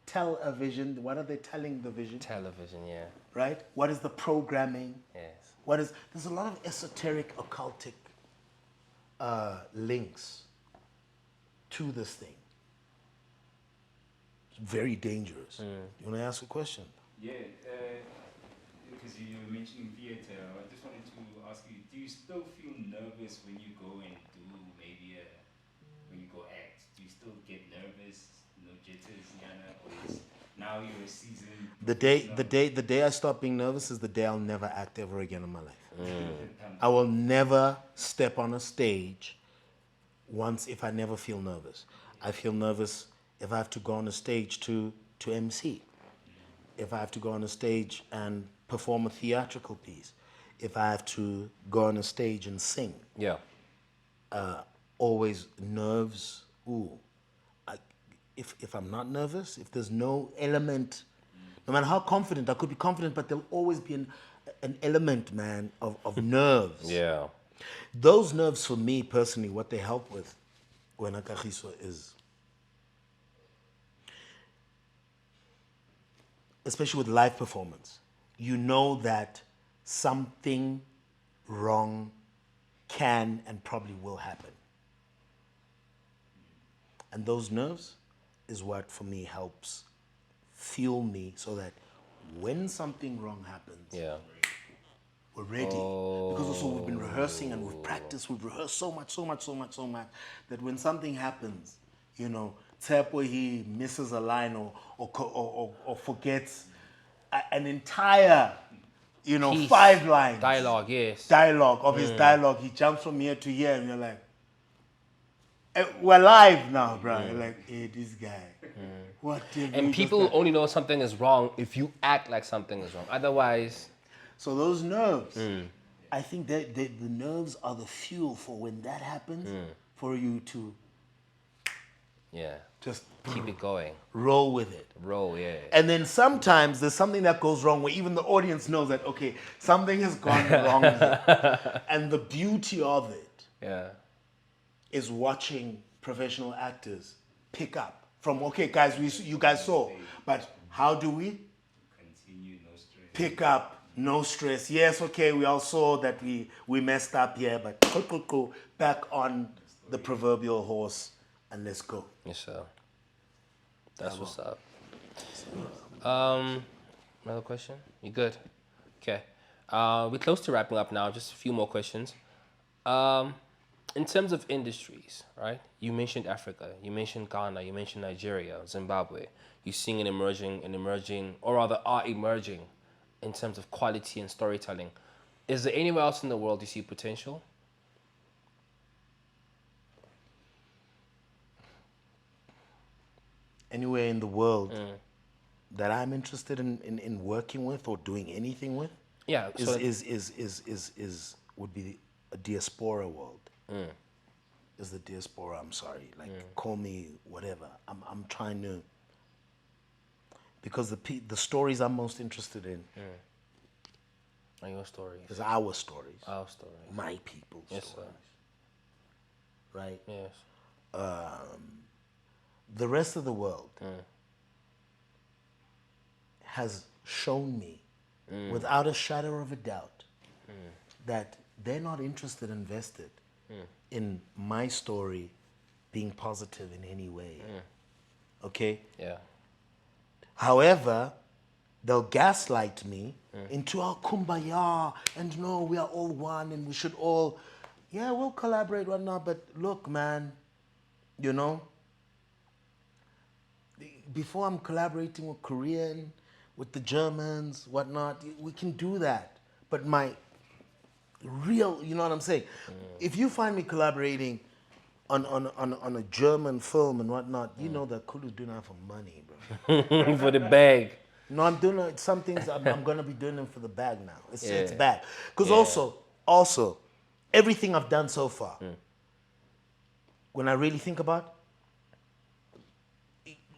Speaker 1: television. What are they telling the vision?
Speaker 2: Television, yeah.
Speaker 1: Right? What is the programming?
Speaker 2: Yes.
Speaker 1: There's a lot of esoteric, occultic links to this thing. It's very dangerous. You want to ask a question?
Speaker 3: Yeah, because you were mentioning theater, I just wanted to ask you, do you still feel nervous when you go and do maybe when you go act? Do you still get nervous, no jitters, Yana, or is now you're a seasoned
Speaker 1: The day I stop being nervous is the day I'll never act ever again in my life. I will never step on a stage once if I never feel nervous. I feel nervous if I have to go on a stage to MC. If I have to go on a stage and perform a theatrical piece. If I have to go on a stage and sing.
Speaker 2: Yeah.
Speaker 1: Always nerves. If I'm not nervous, if there's no element, no matter how confident, I could be confident, but there'll always be an element, man, of nerves.
Speaker 2: Yeah.
Speaker 1: Those nerves for me personally, what they help with when Akagiso is, especially with live performance, you know that something wrong can and probably will happen. And those nerves is what, for me, helps fuel me so that when something wrong happens, we're ready. Because also we've been rehearsing and we've practiced, we've rehearsed so much that when something happens, Tsepo, he misses a line or forgets an entire,
Speaker 2: Piece.
Speaker 1: 5 lines.
Speaker 2: Dialogue, yes.
Speaker 1: Dialogue of his dialogue. He jumps from here to here and you're like, we're live now, bro. You're like, hey, this guy. What did
Speaker 2: And
Speaker 1: we
Speaker 2: people
Speaker 1: just
Speaker 2: only know something is wrong if you act like something is wrong. Otherwise...
Speaker 1: So those nerves, I think that the nerves are the fuel for when that happens, for you to just
Speaker 2: keep it going.
Speaker 1: roll with it.
Speaker 2: Roll, yeah.
Speaker 1: And then sometimes there's something that goes wrong where even the audience knows that, okay, something has gone wrong here. And the beauty of it is watching professional actors pick up from, okay, guys, you guys saw, but how do we
Speaker 3: continue, no stress.
Speaker 1: pick up? No stress. Yes, okay, we all saw that we messed up here, but go back on the proverbial horse and let's go.
Speaker 2: Yes, sir. That's what's up. Another question? You good? Okay. We're close to wrapping up now. Just a few more questions. In terms of industries, right? You mentioned Africa. You mentioned Ghana. You mentioned Nigeria, Zimbabwe. You seeing an emerging, or rather are emerging in terms of quality and storytelling. Is there anywhere else in the world you see potential?
Speaker 1: Anywhere in the world that I'm interested in working with or doing anything with, would be a diaspora world. Is the diaspora? I'm sorry, call me whatever. I'm trying to, because the stories I'm most interested in
Speaker 2: are your stories.
Speaker 1: is our stories.
Speaker 2: Our stories.
Speaker 1: My people's stories.
Speaker 2: Sir.
Speaker 1: Right?
Speaker 2: Yes.
Speaker 1: The rest of the world has shown me, without a shadow of a doubt, that they're not interested, invested in my story being positive in any way. okay?
Speaker 2: Yeah.
Speaker 1: However, they'll gaslight me into our kumbaya and no, we are all one and we should all, yeah, we'll collaborate, whatnot. But look, man, you know, before I'm collaborating with Korean, with the Germans, whatnot, we can do that. But my real, you know what I'm saying? If you find me collaborating on a German film and whatnot, you know that Khulu's doing that for money, bro.
Speaker 2: For the bag.
Speaker 1: No, I'm doing some things. I'm gonna be doing them for the bag now. It's
Speaker 2: Yeah.
Speaker 1: bag. Because
Speaker 2: Yeah.
Speaker 1: also, everything I've done so far, when I really think about,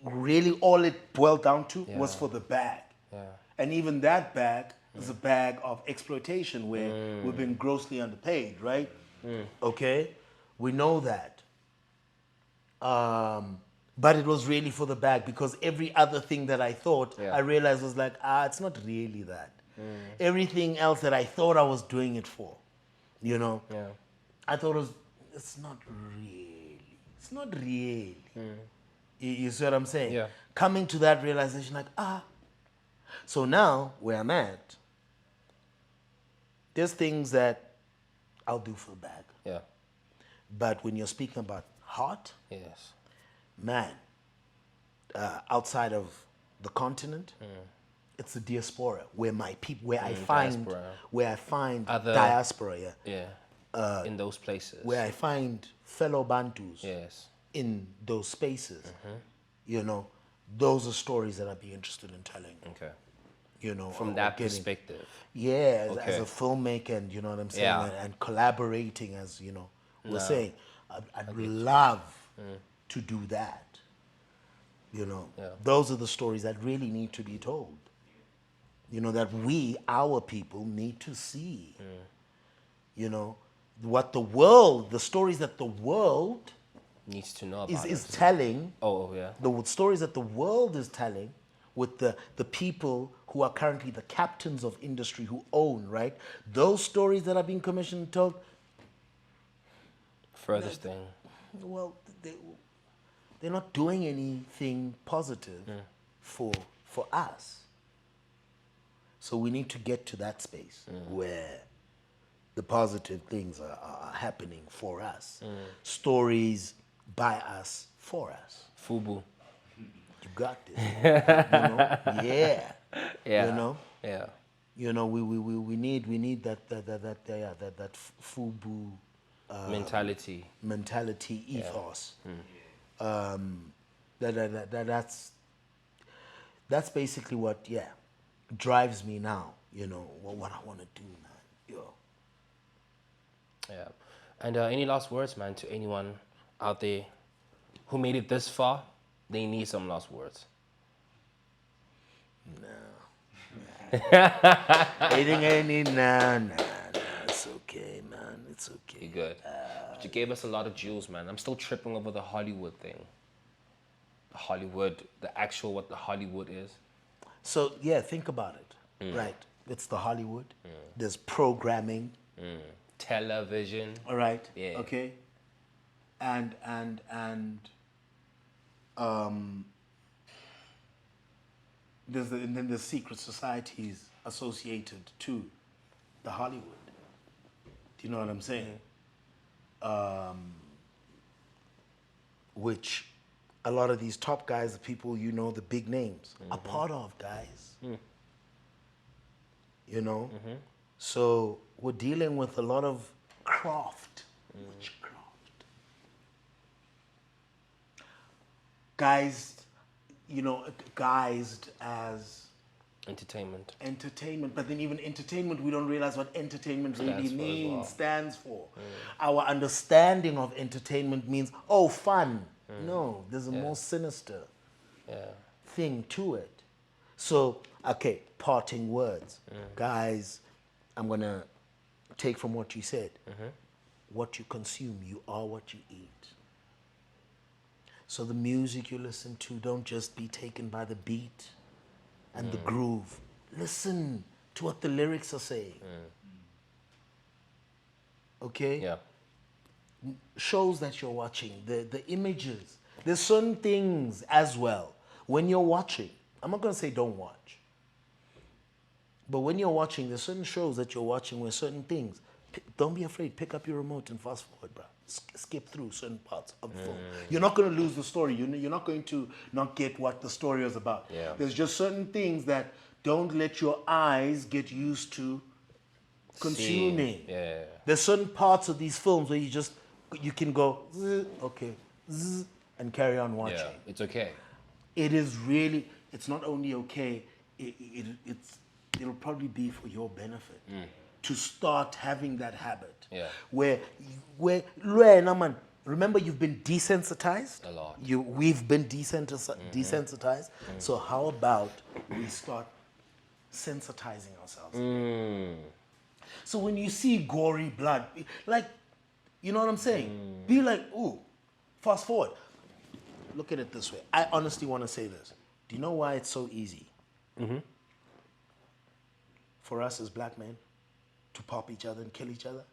Speaker 1: really all it boiled down to was for the bag.
Speaker 2: Yeah.
Speaker 1: And even that bag is a bag of exploitation where we've been grossly underpaid, right? Okay, we know that. But it was really for the bag because every other thing that I thought, I realized was like, it's not really that. Everything else that I thought I was doing it for, you know, I thought it's not really. It's not really. You see what I'm saying?
Speaker 2: Yeah.
Speaker 1: Coming to that realization, like, So now, where I'm at, there's things that I'll do for the bag.
Speaker 2: Yeah.
Speaker 1: But when you're speaking about heart,
Speaker 2: Yes.
Speaker 1: man, outside of the continent, it's the diaspora where my people, where I find
Speaker 2: Other-
Speaker 1: diaspora,
Speaker 2: Yeah. In those places.
Speaker 1: where I find fellow Bantus
Speaker 2: Yes.
Speaker 1: in those spaces. You know, those are stories that I'd be interested in telling.
Speaker 2: Okay.
Speaker 1: You know,
Speaker 2: From
Speaker 1: or
Speaker 2: that
Speaker 1: getting-
Speaker 2: perspective.
Speaker 1: Yeah, as
Speaker 2: Okay.
Speaker 1: a filmmaker, and you know what I'm saying,
Speaker 2: Yeah.
Speaker 1: and collaborating, as you know, we're saying, I'd love to do that. You know, those are the stories that really need to be told. You know, that our people, need to see. You know, what the stories that the world
Speaker 2: Needs to know about
Speaker 1: is
Speaker 2: it.
Speaker 1: telling.
Speaker 2: Oh, yeah.
Speaker 1: The stories that the world is telling with the people who are currently the captains of industry who own, right? Those stories that are being commissioned and told,
Speaker 2: Furthest thing.
Speaker 1: well, they're not doing anything positive for us. So we need to get to that space where the positive things are happening for us. Stories by us, for us.
Speaker 2: Fubu.
Speaker 1: You got this. You know? Yeah.
Speaker 2: Yeah.
Speaker 1: You know?
Speaker 2: Yeah.
Speaker 1: You know, we need that FUBU
Speaker 2: Mentality.
Speaker 1: ethos. That's basically what drives me now. You know what I want to do, man. Yo.
Speaker 2: Yeah. And any last words, man, to anyone out there who made it this far? They need some last words.
Speaker 1: Anything I need now, nah, it's okay, man. It's okay.
Speaker 2: You're good. But you gave us a lot of jewels, man. I'm still tripping over the Hollywood thing. The Hollywood, what the Hollywood is.
Speaker 1: So yeah, think about it. Right, it's the Hollywood. There's programming.
Speaker 2: Television.
Speaker 1: All right.
Speaker 2: Yeah.
Speaker 1: Okay. And then there's secret societies associated to the Hollywood. Do you know what I'm saying? Which a lot of these top guys, the people you know, the big names, are part of, guys. You know? So we're dealing with a lot of craft, witchcraft. Guys, you know, guised as entertainment, but then even entertainment, we don't realize what entertainment really means, stands for. Our understanding of entertainment means, fun. No, there's a more sinister thing to it. So, okay, parting words. Guys, I'm going to take from what you said. What you consume, you are what you eat. So the music you listen to, don't just be taken by the beat and the groove. Listen to what the lyrics are saying. Okay?
Speaker 2: Yeah.
Speaker 1: Shows that you're watching, the images. There's certain things as well. When you're watching, I'm not going to say don't watch. But when you're watching, there's certain shows that you're watching where certain things, don't be afraid. Pick up your remote and fast forward, bro. Skip through certain parts of the film. You're not going to lose the story. You're not going to not get what the story is about.
Speaker 2: Yeah.
Speaker 1: There's just certain things that don't let your eyes get used to consuming.
Speaker 2: Yeah.
Speaker 1: There's certain parts of these films where you can go, zzz, okay, zzz, and carry on watching.
Speaker 2: Yeah, it's okay.
Speaker 1: It is really, it's not only okay, it'll probably be for your benefit to start having that habit.
Speaker 2: Yeah.
Speaker 1: Where, remember you've been desensitized?
Speaker 2: A lot.
Speaker 1: We've been desensitized. So how about we start sensitizing ourselves? So when you see gory blood, like, you know what I'm saying? Be like, ooh, fast forward. Look at it this way. I honestly want to say this. Do you know why it's so easy for us as black men to pop each other and kill each other?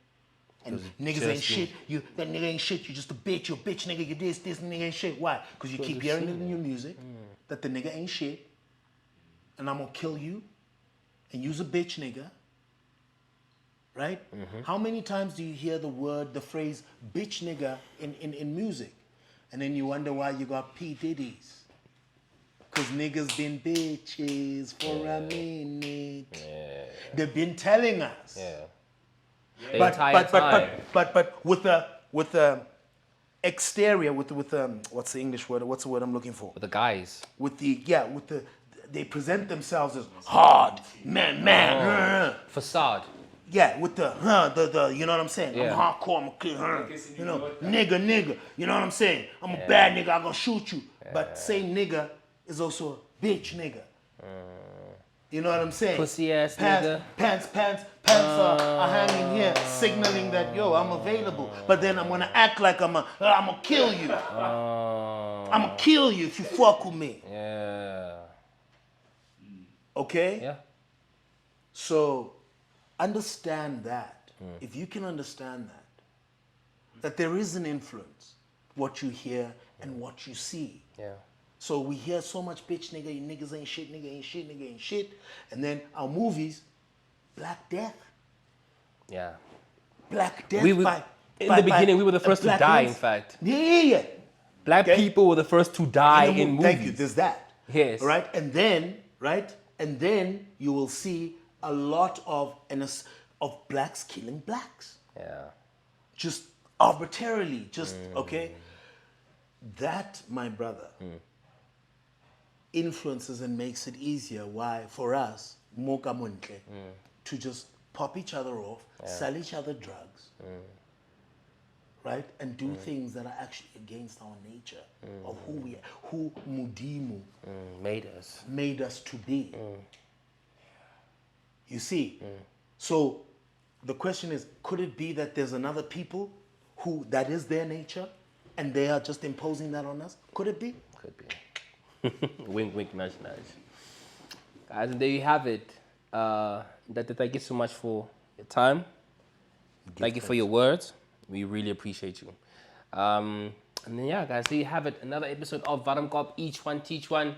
Speaker 1: And niggas ain't shit. That nigga ain't shit. You just a bitch. You a bitch, nigga. You this nigga ain't shit. Why? Because you keep hearing it in your music that the nigga ain't shit, and I'm gonna kill you, and you's a bitch, nigga. Right? How many times do you hear the phrase bitch nigga in music? And then you wonder why you got P. Diddy's. Because niggas been bitches for a minute. Yeah. They've been telling us.
Speaker 2: Yeah.
Speaker 1: But with the exterior, with what's the English word? What's the word I'm looking for?
Speaker 2: With the guys.
Speaker 1: They present themselves as hard, man.
Speaker 2: Facade.
Speaker 1: Yeah, with the you know what I'm saying?
Speaker 2: Yeah.
Speaker 1: I'm hardcore, I'm a kid, you know, nigga, you know what I'm saying? I'm a bad nigga, I'm gonna shoot you. But same nigga is also a bitch nigga. You know what I'm saying?
Speaker 2: Pussy ass nigga.
Speaker 1: Pants are hanging here, signaling that, yo, I'm available. But then I'm gonna act like I'm gonna kill you. I'm gonna kill you if you fuck with me.
Speaker 2: Yeah.
Speaker 1: Okay?
Speaker 2: Yeah.
Speaker 1: So, understand that. If you can understand that there is an influence, what you hear and what you see.
Speaker 2: Yeah.
Speaker 1: So we hear so much bitch nigga, you niggas ain't shit, nigga ain't shit, nigga ain't shit. And then our movies, Black Death.
Speaker 2: Yeah.
Speaker 1: Black Death
Speaker 2: In the beginning, we were the first to die, in fact.
Speaker 1: Yeah.
Speaker 2: Black people were the first to die in movies.
Speaker 1: Thank you, there's that.
Speaker 2: Yes.
Speaker 1: Right? And then you will see a lot of blacks killing blacks.
Speaker 2: Yeah.
Speaker 1: Just arbitrarily, okay? That, my brother, influences and makes it easier for us, to just pop each other off, sell each other drugs, right? And do things that are actually against our nature of who we are, who Mudimu made us to be. You see? So the question is, could it be that there's another people who that is their nature and they are just imposing that on us? Could it be?
Speaker 2: Could be. Wink, wink, nudge, nudge. Guys, and there you have it. Thank you so much for your time. Thank you for your words. We really appreciate you. And then, yeah, guys, there you have it. Another episode of WARMKOP, each one teach one.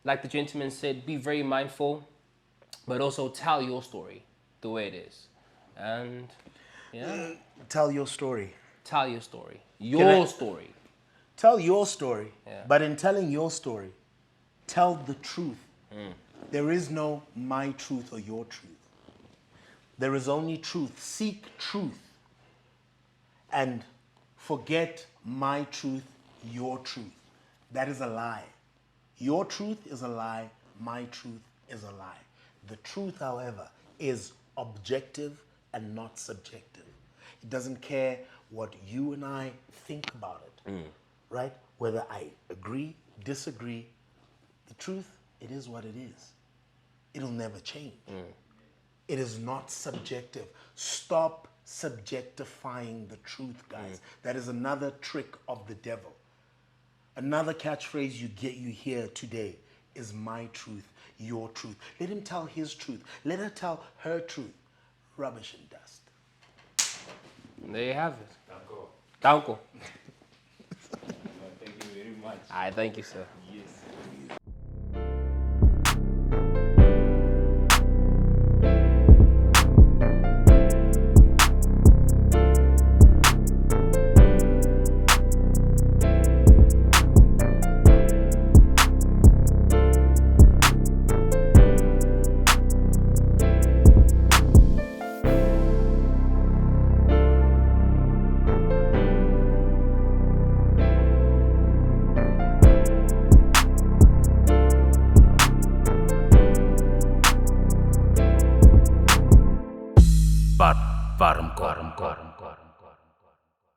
Speaker 2: Like the gentleman said, be very mindful, but also tell your story the way it is. And, yeah.
Speaker 1: Tell your story.
Speaker 2: Tell your story. Your story.
Speaker 1: Tell your story.
Speaker 2: Yeah.
Speaker 1: But in telling your story, tell the truth. There is no my truth or your truth. There is only truth. Seek truth. And forget my truth, your truth. That is a lie. Your truth is a lie. My truth is a lie. The truth, however, is objective and not subjective. It doesn't care what you and I think about it, right? Whether I agree, disagree, the truth, it is what it is. It'll never change. It is not subjective. Stop subjectifying the truth, guys. That is another trick of the devil. Another catchphrase you hear today is my truth, your truth. Let him tell his truth. Let her tell her truth. Rubbish and dust.
Speaker 2: There you have it. Danko.
Speaker 3: Thank you very much. much.
Speaker 2: All right, thank you, sir.
Speaker 3: Yes.
Speaker 4: WARMKOP.